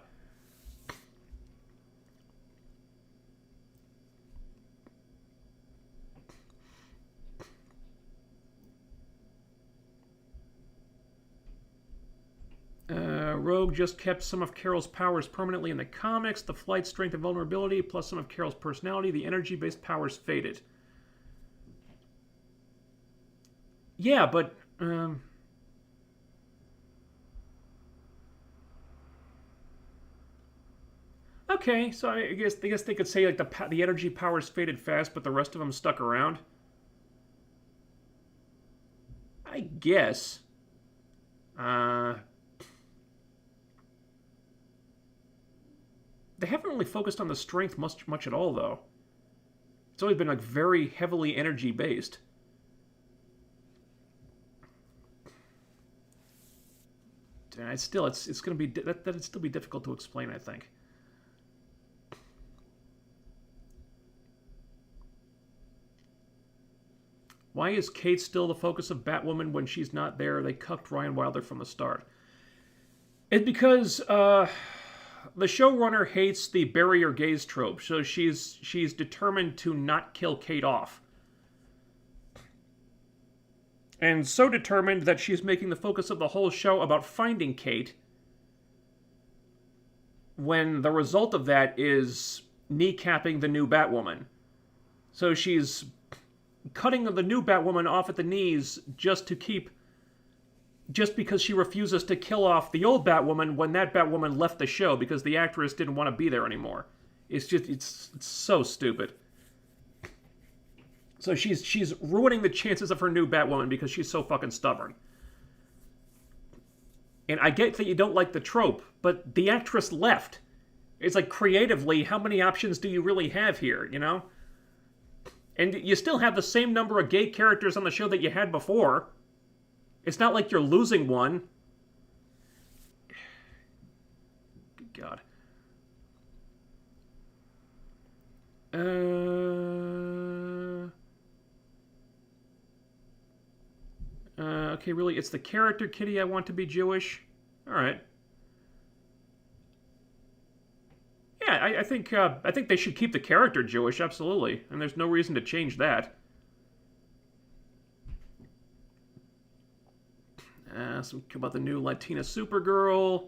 Rogue just kept some of Carol's powers permanently in the comics. The flight, strength, and vulnerability, plus some of Carol's personality. The energy-based powers faded. Yeah, but... Okay, so I guess they could say, like, the energy powers faded fast, but the rest of them stuck around. I guess. They haven't really focused on the strength much at all, though. It's always been, like, very heavily energy-based. It's going to be... That'd still be difficult to explain, I think. Why is Kate still the focus of Batwoman when she's not there? They cucked Ryan Wilder from the start. It's because, the showrunner hates the bury your gaze trope, so she's determined to not kill Kate off. And so determined that she's making the focus of the whole show about finding Kate, when the result of that is kneecapping the new Batwoman. So she's cutting the new Batwoman off at the knees just because she refuses to kill off the old Batwoman when that Batwoman left the show because the actress didn't want to be there anymore. It's so stupid. So she's ruining the chances of her new Batwoman because she's so fucking stubborn. And I get that you don't like the trope, but the actress left. It's like, creatively, how many options do you really have here, you know? And you still have the same number of gay characters on the show that you had before. It's not like you're losing one. Good God. Okay, really, it's the character, Kitty, I want to be Jewish. Alright. Yeah, I think they should keep the character Jewish, absolutely. And there's no reason to change that. Some about the new Latina Supergirl.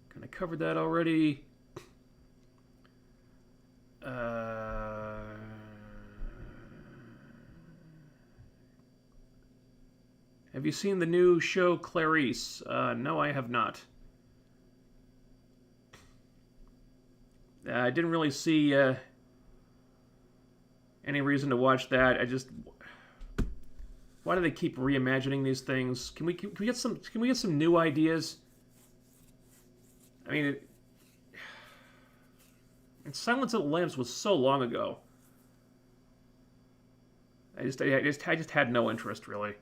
Kind of covered that already. Have you seen the new show Clarice? No, I have not. I didn't really see any reason to watch that. Why do they keep reimagining these things? Can we get some new ideas? I mean, and Silence of the Lambs was so long ago. I just had no interest, really.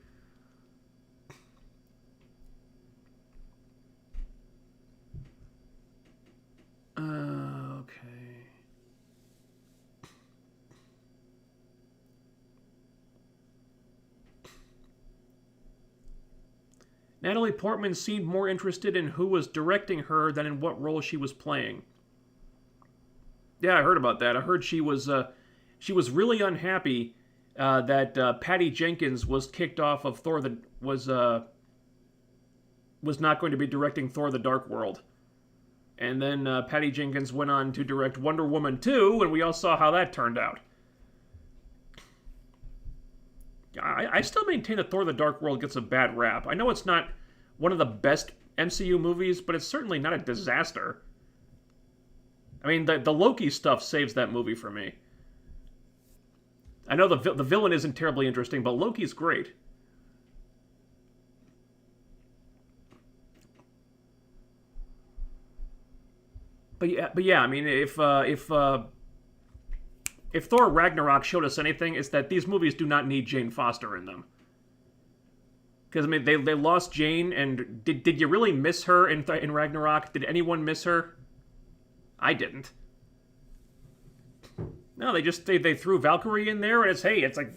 Okay. Natalie Portman seemed more interested in who was directing her than in what role she was playing. Yeah, I heard about that. I heard she was really unhappy that Patty Jenkins was kicked off of was not going to be directing Thor: The Dark World. And then Patty Jenkins went on to direct Wonder Woman 2, and we all saw how that turned out. I still maintain that Thor: The Dark World gets a bad rap. I know it's not one of the best MCU movies, but it's certainly not a disaster. I mean, the Loki stuff saves that movie for me. I know the villain isn't terribly interesting, but Loki's great. But yeah, I mean, if Thor Ragnarok showed us anything, it's that these movies do not need Jane Foster in them. Because I mean, they lost Jane, and did you really miss her in Ragnarok? Did anyone miss her? I didn't. No, they threw Valkyrie in there, and it's like,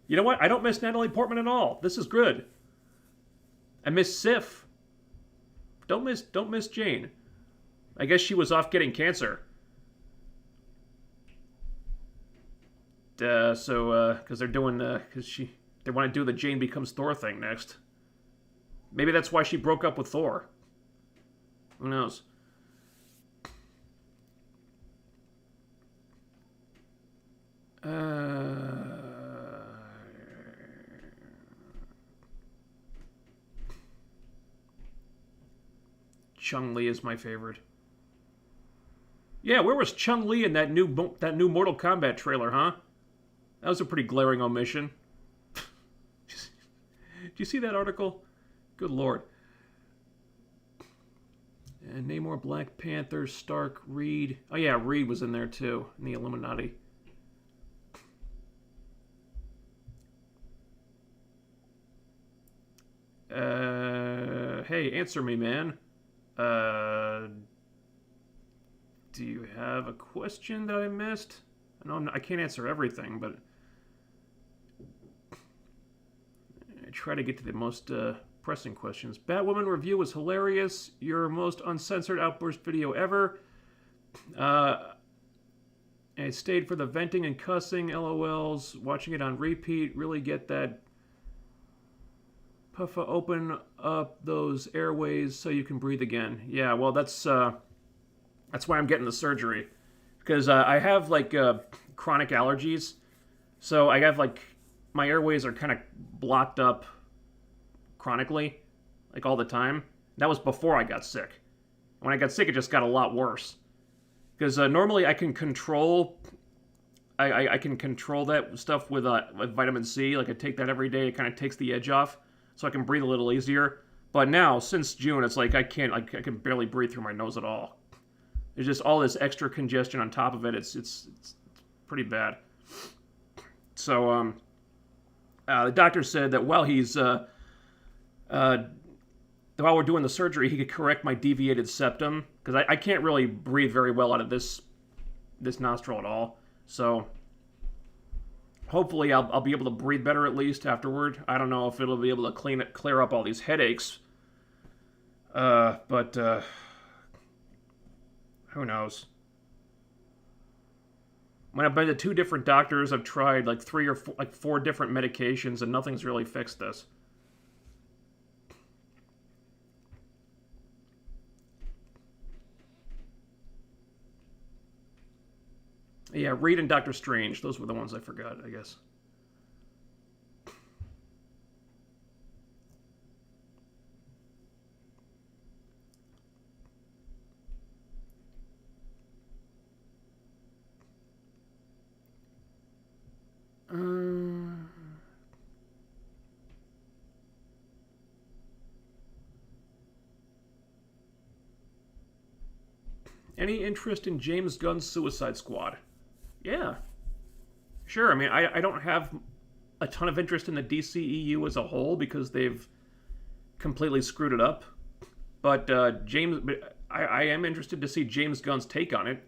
you know what? I don't miss Natalie Portman at all. This is good. I miss Sif. Don't miss Jane. I guess she was off getting cancer. Because they're doing, they want to do the Jane becomes Thor thing next. Maybe that's why she broke up with Thor. Who knows? Chung-Li is my favorite. Yeah, where was Chung-Li in that new Mortal Kombat trailer, huh? That was a pretty glaring omission. Did you see that article? Good lord. And Namor, Black Panther, Stark, Reed. Oh yeah, Reed was in there too, in the Illuminati. Hey, answer me, man. Do you have a question that I missed? I know I can't answer everything, but I try to get to the most pressing questions. Batwoman review was hilarious. Your most uncensored outburst video ever. I stayed for the venting and cussing, LOLs. Watching it on repeat. Really get that. Puffa, open up those airways so you can breathe again. Yeah, well, that's why I'm getting the surgery. Because I have, like, chronic allergies. So I have, like, my airways are kind of blocked up chronically, like, all the time. That was before I got sick. When I got sick, it just got a lot worse. Because normally I can control... I can control that stuff with vitamin C. Like, I take that every day. It kind of takes the edge off. So I can breathe a little easier. But now, since June, it's like I can barely breathe through my nose at all. There's just all this extra congestion on top of it. It's pretty bad. So the doctor said that while we're doing the surgery, he could correct my deviated septum, because I can't really breathe very well out of this nostril at all. So hopefully I'll be able to breathe better at least afterward. I don't know if it'll be able to clear up all these headaches. But who knows? When I've been to 2 different doctors, I've tried like 3 or 4 different medications, and nothing's really fixed this. Yeah, Reed and Doctor Strange. Those were the ones I forgot, I guess. Any interest in James Gunn's Suicide Squad? Yeah, sure. I mean, I don't have a ton of interest in the DCEU as a whole because they've completely screwed it up. But I am interested to see James Gunn's take on it.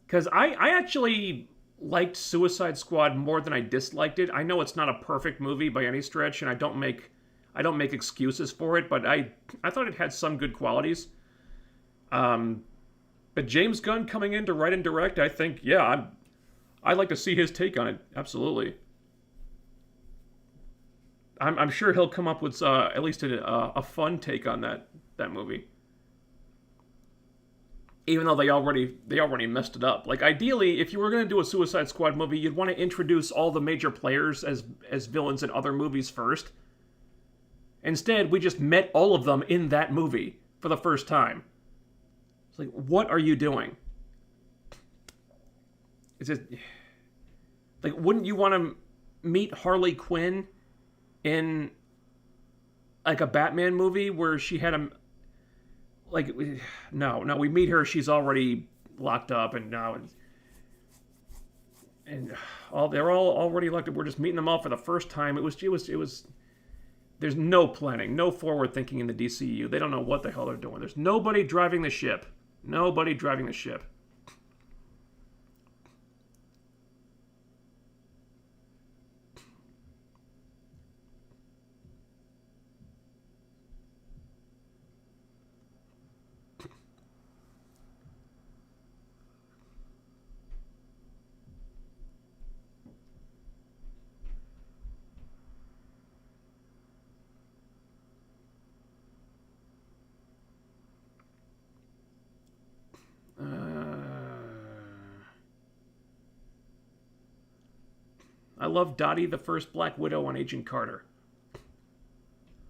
Because I actually liked Suicide Squad more than I disliked it. I know it's not a perfect movie by any stretch, and I don't make excuses for it, but I thought it had some good qualities. But James Gunn coming in to write and direct, I think, yeah, I'd like to see his take on it. Absolutely. I'm sure he'll come up with at least a fun take on that movie. Even though they already messed it up. Like, ideally, if you were going to do a Suicide Squad movie, you'd want to introduce all the major players as villains in other movies first. Instead, we just met all of them in that movie for the first time. It's like, what are you doing? Is it like, wouldn't you want to meet Harley Quinn in like a Batman movie where she had a like no, we meet her, she's already locked up, and now they're all already locked up. We're just meeting them all for the first time. It was there's no planning, no forward thinking in the DCU. They don't know what the hell they're doing. There's nobody driving the ship. Nobody driving the ship. I love Dottie, the first Black Widow on Agent Carter.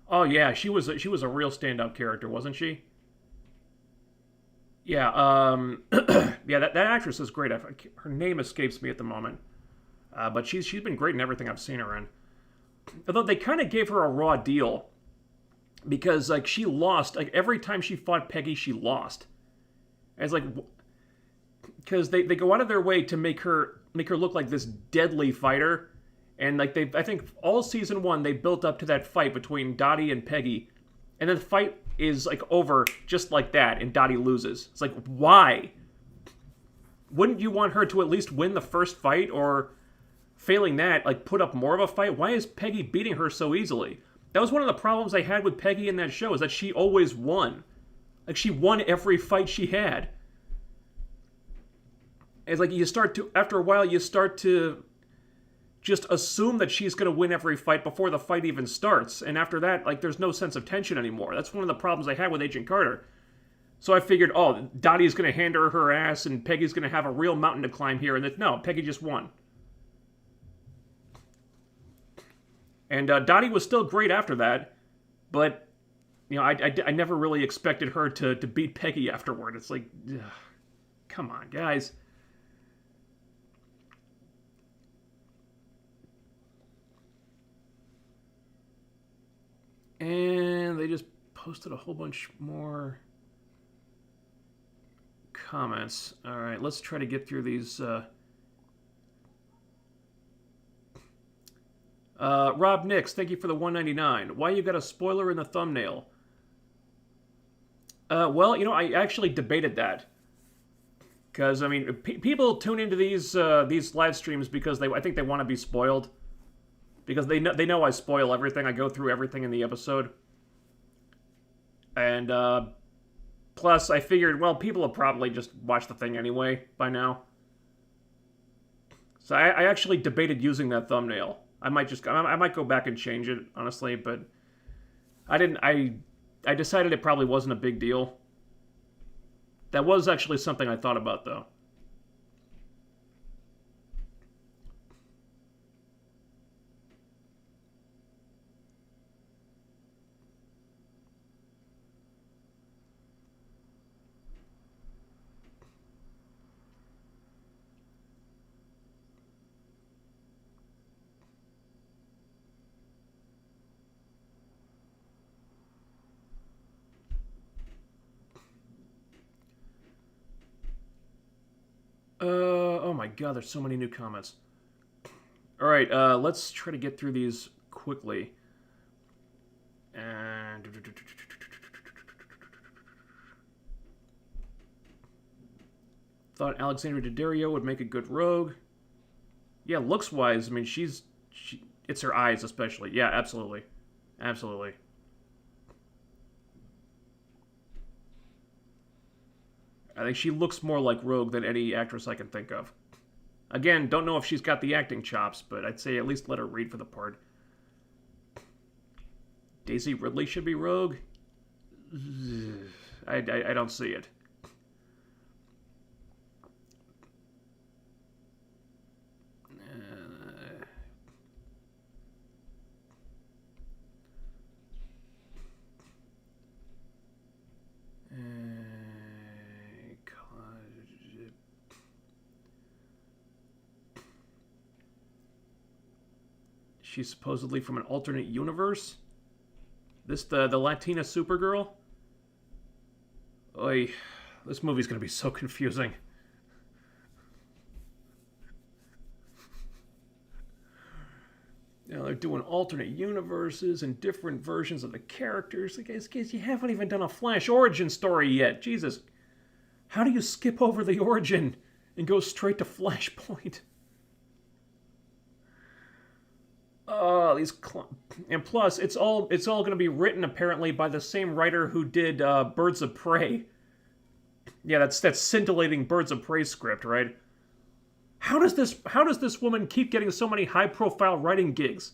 Oh yeah, she was a real standout character, wasn't she? Yeah, yeah, that actress is great. Her name escapes me at the moment, but she's been great in everything I've seen her in. Although they kind of gave her a raw deal because like she lost, like every time she fought Peggy, she lost. It's like because they go out of their way to make her look like this deadly fighter, and like I think all season 1 they built up to that fight between Dottie and Peggy, and then the fight is like over just like that, and Dottie loses. It's like, why? Wouldn't you want her to at least win the first fight, or failing that, like put up more of a fight? Why is Peggy beating her so easily? That was one of the problems I had with Peggy in that show, is that she always won. Like she won every fight she had. It's like after a while, you start to just assume that she's going to win every fight before the fight even starts. And after that, like, there's no sense of tension anymore. That's one of the problems I had with Agent Carter. So I figured, oh, Dottie's going to hand her ass, and Peggy's going to have a real mountain to climb here. And no, Peggy just won. And Dottie was still great after that, but, you know, I never really expected her to beat Peggy afterward. It's like, ugh, come on, guys. And they just posted a whole bunch more comments. All right, let's try to get through these. Rob Nix, thank you for the $1.99. Why you got a spoiler in the thumbnail? Well, you know, I actually debated that. Because, I mean, people tune into these live streams because I think they want to be spoiled. Because they know I spoil everything. I go through everything in the episode. And, plus, I figured, well, people have probably just watched the thing anyway by now. So I actually debated using that thumbnail. I might go back and change it, honestly, but I decided it probably wasn't a big deal. That was actually something I thought about, though. my god, there's so many new comments. Alright, let's try to get through these quickly. And... Thought Alexandra Daddario would make a good rogue. Yeah, looks-wise, I mean, it's her eyes, especially. Yeah, absolutely. Absolutely. I think she looks more like Rogue than any actress I can think of. Again, don't know if she's got the acting chops, but I'd say at least let her read for the part. Daisy Ridley should be Rogue? I don't see it. She's supposedly from an alternate universe? This the Latina Supergirl? Oy, this movie's gonna be so confusing. You know, they're doing alternate universes and different versions of the characters. Guys, you haven't even done a Flash origin story yet. Jesus. How do you skip over the origin and go straight to Flashpoint? Oh, and plus, it's all going to be written apparently by the same writer who did Birds of Prey. Yeah, that's scintillating Birds of Prey script, right? How does this woman keep getting so many high-profile writing gigs?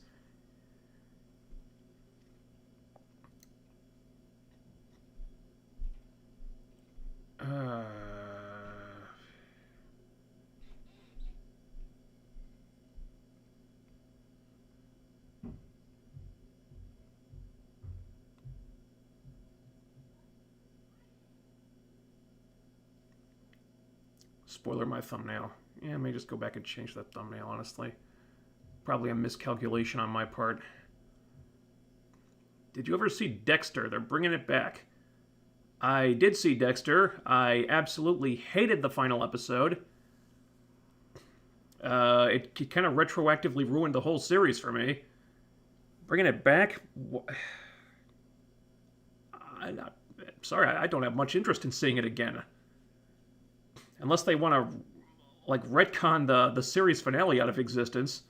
Spoiler my thumbnail. Yeah, I may just go back and change that thumbnail, honestly. Probably a miscalculation on my part. Did you ever see Dexter? They're bringing it back. I did see Dexter. I absolutely hated the final episode. It kind of retroactively ruined the whole series for me. Bringing it back? Sorry, I don't have much interest in seeing it again. Unless they want to, like, retcon the series finale out of existence.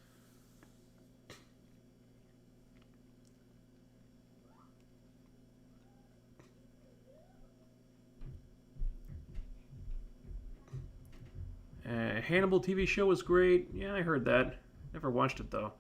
Hannibal TV show was great. Yeah, I heard that. Never watched it, though.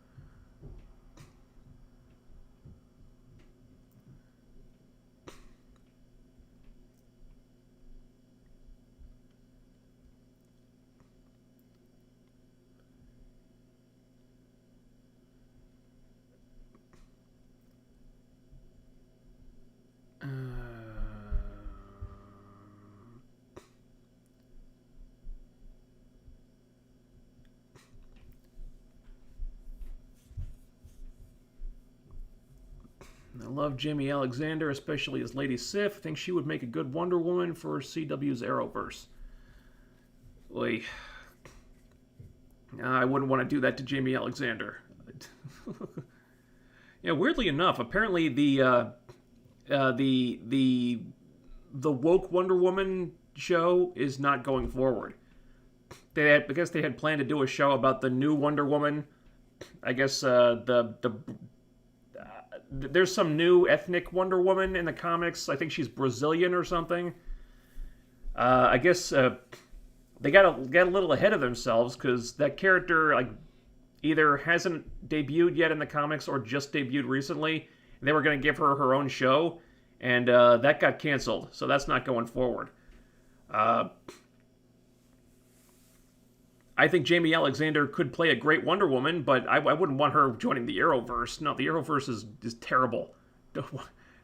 I love Jamie Alexander, especially as Lady Sif. Think she would make a good Wonder Woman for CW's Arrowverse. Oy. I wouldn't want to do that to Jamie Alexander. Yeah, weirdly enough, apparently the woke Wonder Woman show is not going forward. I guess they had planned to do a show about the new Wonder Woman. I guess there's some new ethnic Wonder Woman in the comics. I think she's Brazilian or something. I guess they got a little ahead of themselves because that character either hasn't debuted yet in the comics or just debuted recently. They were going to give her her own show, and that got canceled, so that's not going forward. I think Jamie Alexander could play a great Wonder Woman, but I wouldn't want her joining the Arrowverse. No, the Arrowverse is terrible.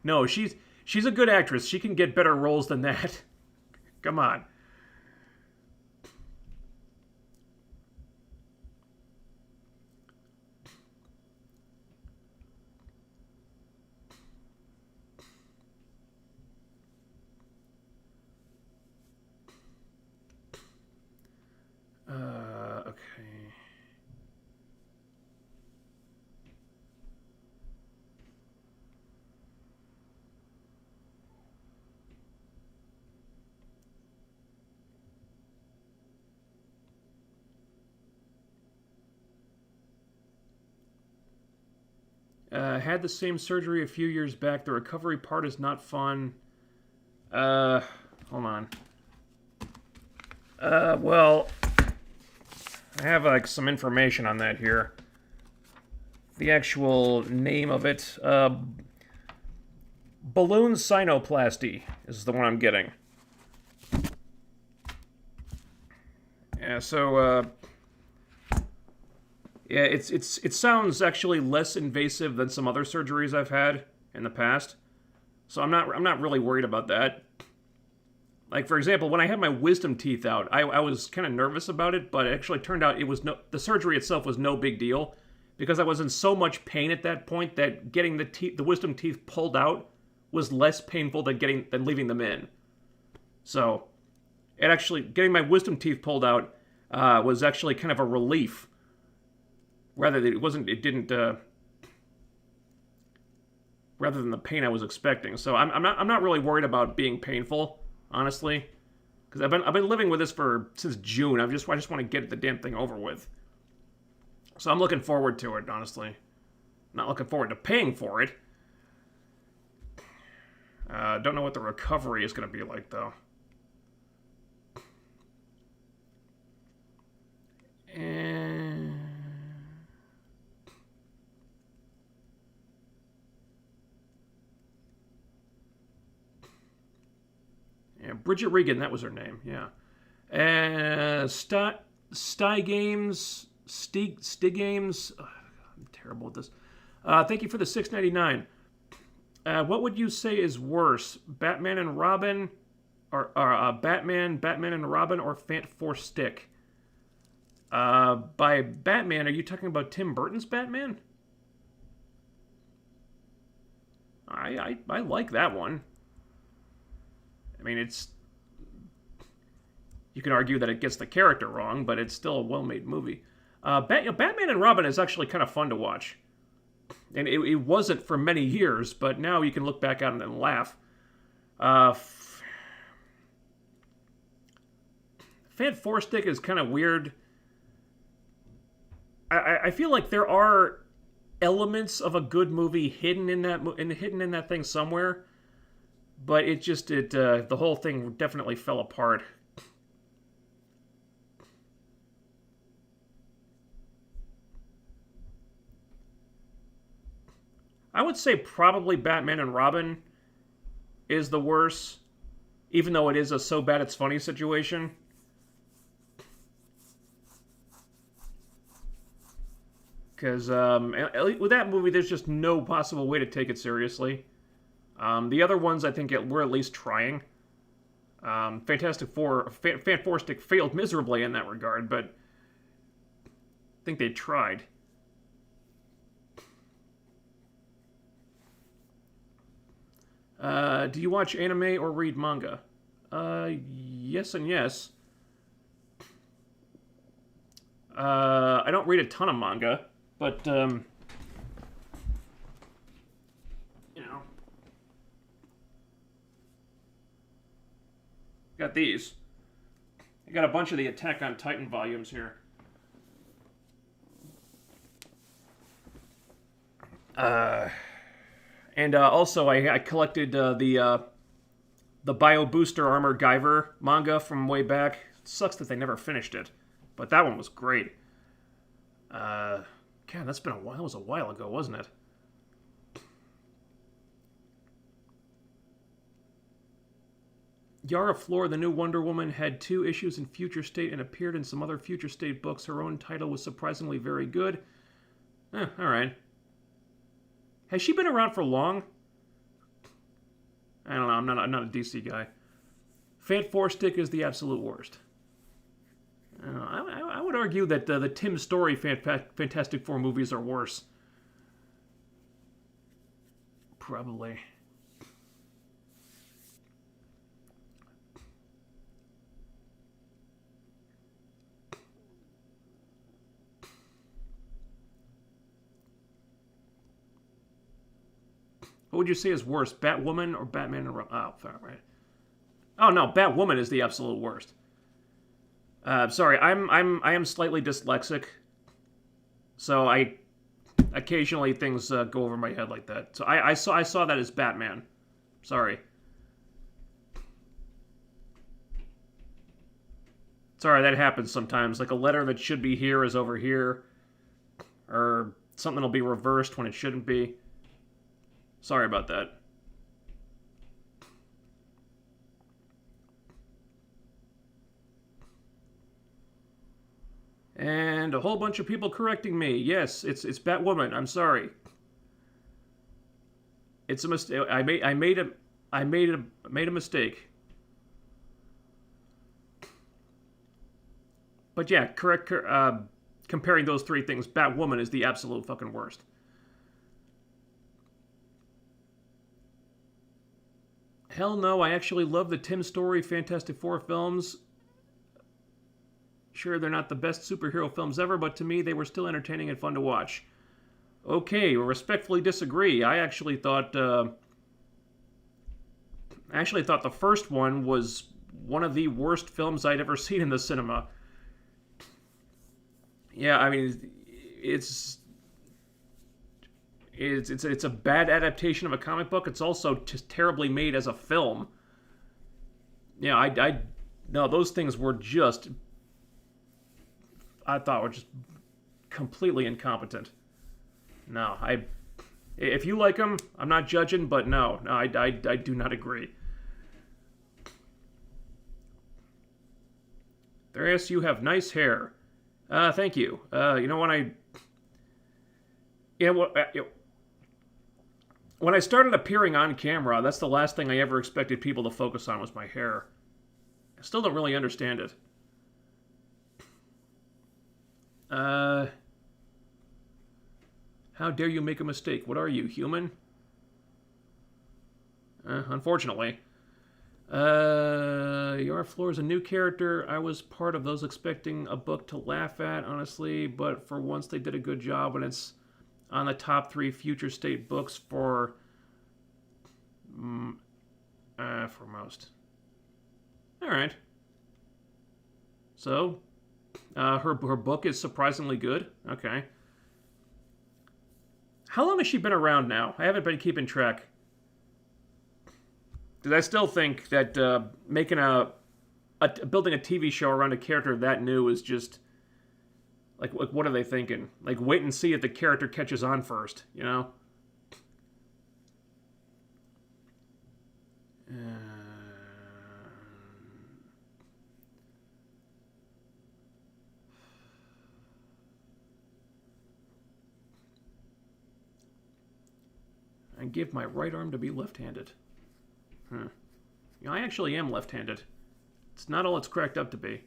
No, she's a good actress. She can get better roles than that. Come on. Had the same surgery a few years back. The recovery part is not fun. Hold on. Well, I have like some information on that here. The actual name of it, balloon sinoplasty is the one I'm getting. Yeah, so yeah, it sounds actually less invasive than some other surgeries I've had in the past. So I'm not really worried about that. Like, for example, when I had my wisdom teeth out, I was kind of nervous about it, but it actually turned out the surgery itself was no big deal, because I was in so much pain at that point that getting the wisdom teeth pulled out was less painful than leaving them in. So, getting my wisdom teeth pulled out was actually kind of a relief, rather than rather than the pain I was expecting. So I'm not really worried about being painful, honestly, because I've been living with this since June. I just want to get the damn thing over with. So I'm looking forward to it, honestly. Not looking forward to paying for it. Don't know what the recovery is going to be like, though. And yeah, Bridget Regan, that was her name. Yeah. Stigames. I'm terrible at this. Thank you for the $6.99. What would you say is worse, Batman and Robin, or Batman and Robin, or Fant4stic? By Batman, are you talking about Tim Burton's Batman? I like that one. I mean, you can argue that it gets the character wrong, but it's still a well-made movie. Batman and Robin is actually kind of fun to watch. And it wasn't for many years, but now you can look back at it and laugh. Fant4stic is kind of weird. I feel like there are elements of a good movie hidden in that thing somewhere, but the whole thing definitely fell apart. I would say probably Batman and Robin is the worst, even though it is a so bad it's funny situation. Because with that movie, there's just no possible way to take it seriously. The other ones, I think, were at least trying. Fant4stic failed miserably in that regard, but I think they tried. Do you watch anime or read manga? Yes and yes. I don't read a ton of manga, but, you know. Got these. I got a bunch of the Attack on Titan volumes here. And also, I collected the Bio Booster Armor Guyver manga from way back. It sucks that they never finished it, but that one was great. God, that's been a while. That was a while ago, wasn't it? Yara Flor, the new Wonder Woman, had 2 issues in Future State and appeared in some other Future State books. Her own title was surprisingly very good. Alright. Has she been around for long? I don't know. I'm not a DC guy. Fant4stic is the absolute worst. I would argue that the Tim Story Fantastic Four movies are worse. Probably. What would you say is worse, Batwoman or Batman and Robin? Oh, right. Oh no, Batwoman is the absolute worst. Sorry, I am slightly dyslexic, so I occasionally things go over my head like that. So I saw that as Batman. Sorry. Sorry, that happens sometimes. Like a letter that should be here is over here. Or something will be reversed when it shouldn't be. Sorry about that. And a whole bunch of people correcting me. Yes, it's Batwoman. I'm sorry. It's a mistake. I made a mistake. But yeah, comparing those three things, Batwoman is the absolute fucking worst. Hell no, I actually love the Tim Story Fantastic Four films. Sure, they're not the best superhero films ever, but to me, they were still entertaining and fun to watch. Okay, well, respectfully disagree. I actually thought the first one was one of the worst films I'd ever seen in the cinema. Yeah, I mean, it's a bad adaptation of a comic book. It's also just terribly made as a film. Yeah, no, those things were just, I thought were just completely incompetent. No, if you like them, I'm not judging, but no, I do not agree. Thorias, you have nice hair. Thank you. You know, when I started appearing on camera, that's the last thing I ever expected people to focus on was my hair. I still don't really understand it. How dare you make a mistake? What are you, human? Unfortunately. Your Floor is a new character. I was part of those expecting a book to laugh at, honestly, but for once they did a good job, and it's on the top 3 future state books for most. Alright. So, her book is surprisingly good. Okay. How long has she been around now? I haven't been keeping track. Because I still think that building a TV show around a character that new is just like what are they thinking? Like wait and see if the character catches on first, you know? I give my right arm to be left-handed. You know, I actually am left-handed. It's not all it's cracked up to be.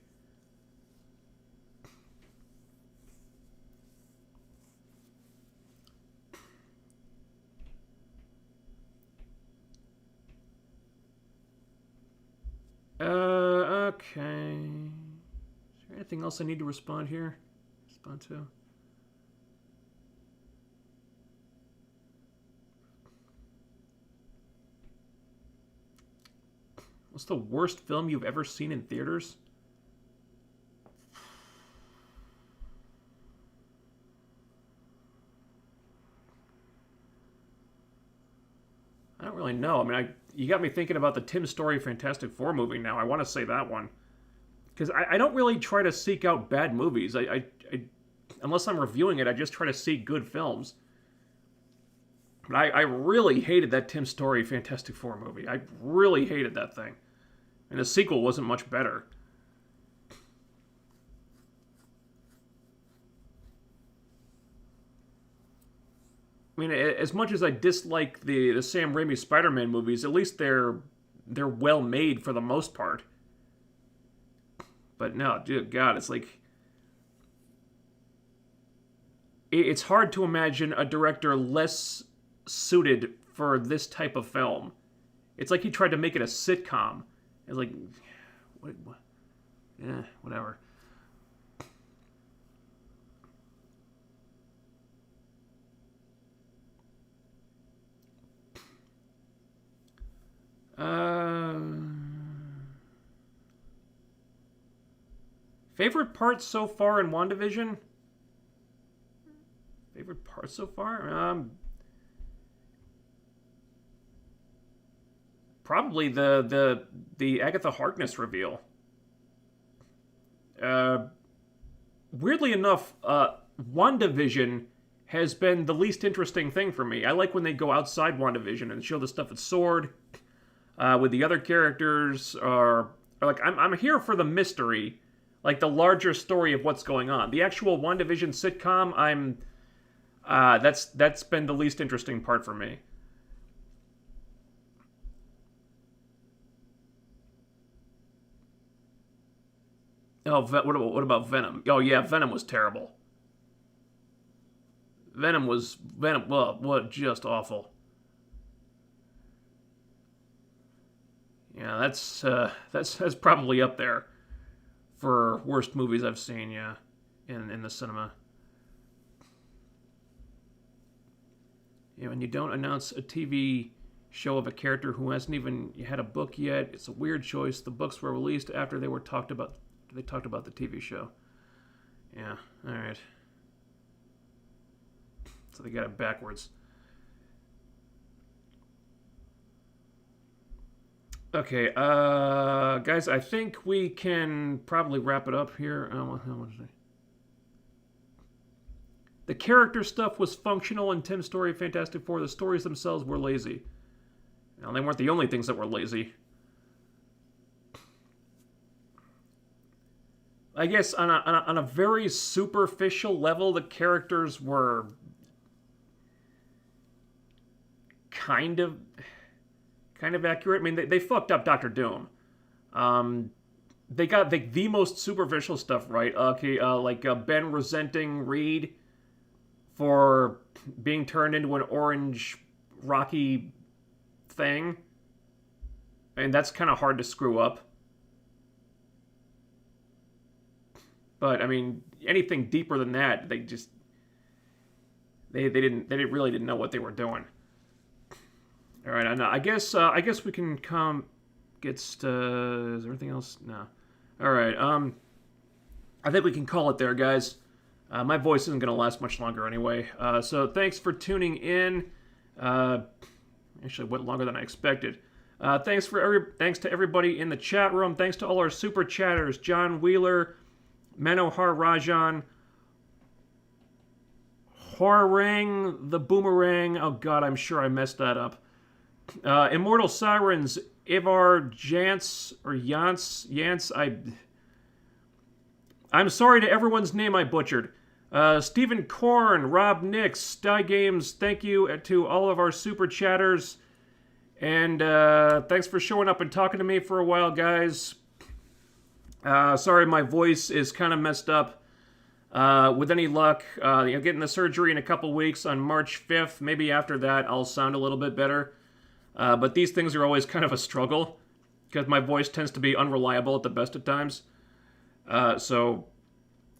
Okay. Is there anything else I need to respond here? Respond to? What's the worst film you've ever seen in theaters? I don't really know. I mean, you got me thinking about the Tim Story Fantastic Four movie now. I want to say that one. Because I don't really try to seek out bad movies. Unless I'm reviewing it, I just try to seek good films. But I really hated that Tim Story Fantastic Four movie. I really hated that thing. And the sequel wasn't much better. I mean, as much as I dislike the Sam Raimi Spider-Man movies, at least they're well made for the most part. But no, dude, God, it's like it's hard to imagine a director less suited for this type of film. It's like he tried to make it a sitcom. It's like, what? Yeah, whatever. Favorite part so far in WandaVision? parts so far? Probably the Agatha Harkness reveal. Weirdly enough, WandaVision has been the least interesting thing for me. I like when they go outside WandaVision and show the stuff at Sword with the other characters, or like I'm here for the mystery, like the larger story of what's going on. The actual WandaVision sitcom, that's been the least interesting part for me. Oh, what about Venom? Oh yeah, Venom was terrible. Venom. Well, what just awful. Yeah, that's probably up there for worst movies I've seen. Yeah, in the cinema. When you don't announce a TV show of a character who hasn't even had a book yet, it's a weird choice. The books were released after they talked about the TV show. Yeah, all right. So they got it backwards. Okay, guys, I think we can probably wrap it up here. The character stuff was functional in Tim's story, Fantastic Four. The stories themselves were lazy. Now, they weren't the only things that were lazy. I guess on a very superficial level, the characters were kind of accurate. I mean, they fucked up Doctor Doom. They got the most superficial stuff right. Okay, Ben resenting Reed for being turned into an orange rocky thing. And that's kind of hard to screw up. But I mean, anything deeper than that, they really didn't know what they were doing. All right, I guess we can is there anything else? No. All right. I think we can call it there, guys. My voice isn't going to last much longer anyway. So thanks for tuning in. Actually, it went longer than I expected. Thanks to everybody in the chat room. Thanks to all our super chatters: John Wheeler, Manohar Rajan, Horrang, the Boomerang. Oh God, I'm sure I messed that up. Immortal Sirens, Ivar Jance or Yance. I'm sorry to everyone's name I butchered. Stephen Korn, Rob Nix, Sty Games. Thank you to all of our super chatters, and thanks for showing up and talking to me for a while, guys. Sorry, my voice is kind of messed up. With any luck, getting the surgery in a couple weeks on March 5th. Maybe after that, I'll sound a little bit better. But these things are always kind of a struggle because my voice tends to be unreliable at the best of times. So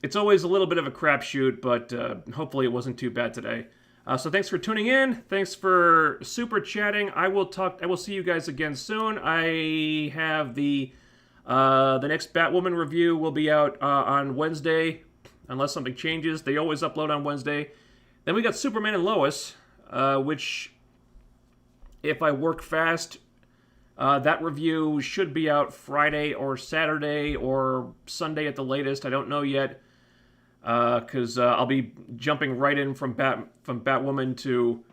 it's always a little bit of a crapshoot, but hopefully it wasn't too bad today. So thanks for tuning in. Thanks for super chatting. I will see you guys again soon. I have the next Batwoman review will be out on Wednesday, unless something changes. They always upload on Wednesday. Then we got Superman and Lois, which, if I work fast, that review should be out Friday or Saturday or Sunday at the latest. I don't know yet, because I'll be jumping right in from Batwoman to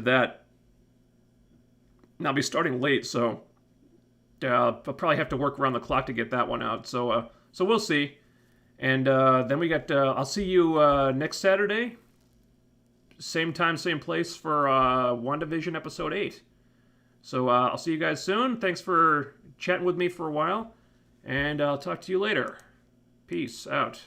that. And I'll be starting late, so I'll probably have to work around the clock to get that one out. So we'll see. And then we got. I'll see you next Saturday. Same time, same place for WandaVision episode 8. So I'll see you guys soon. Thanks for chatting with me for a while. And I'll talk to you later. Peace out.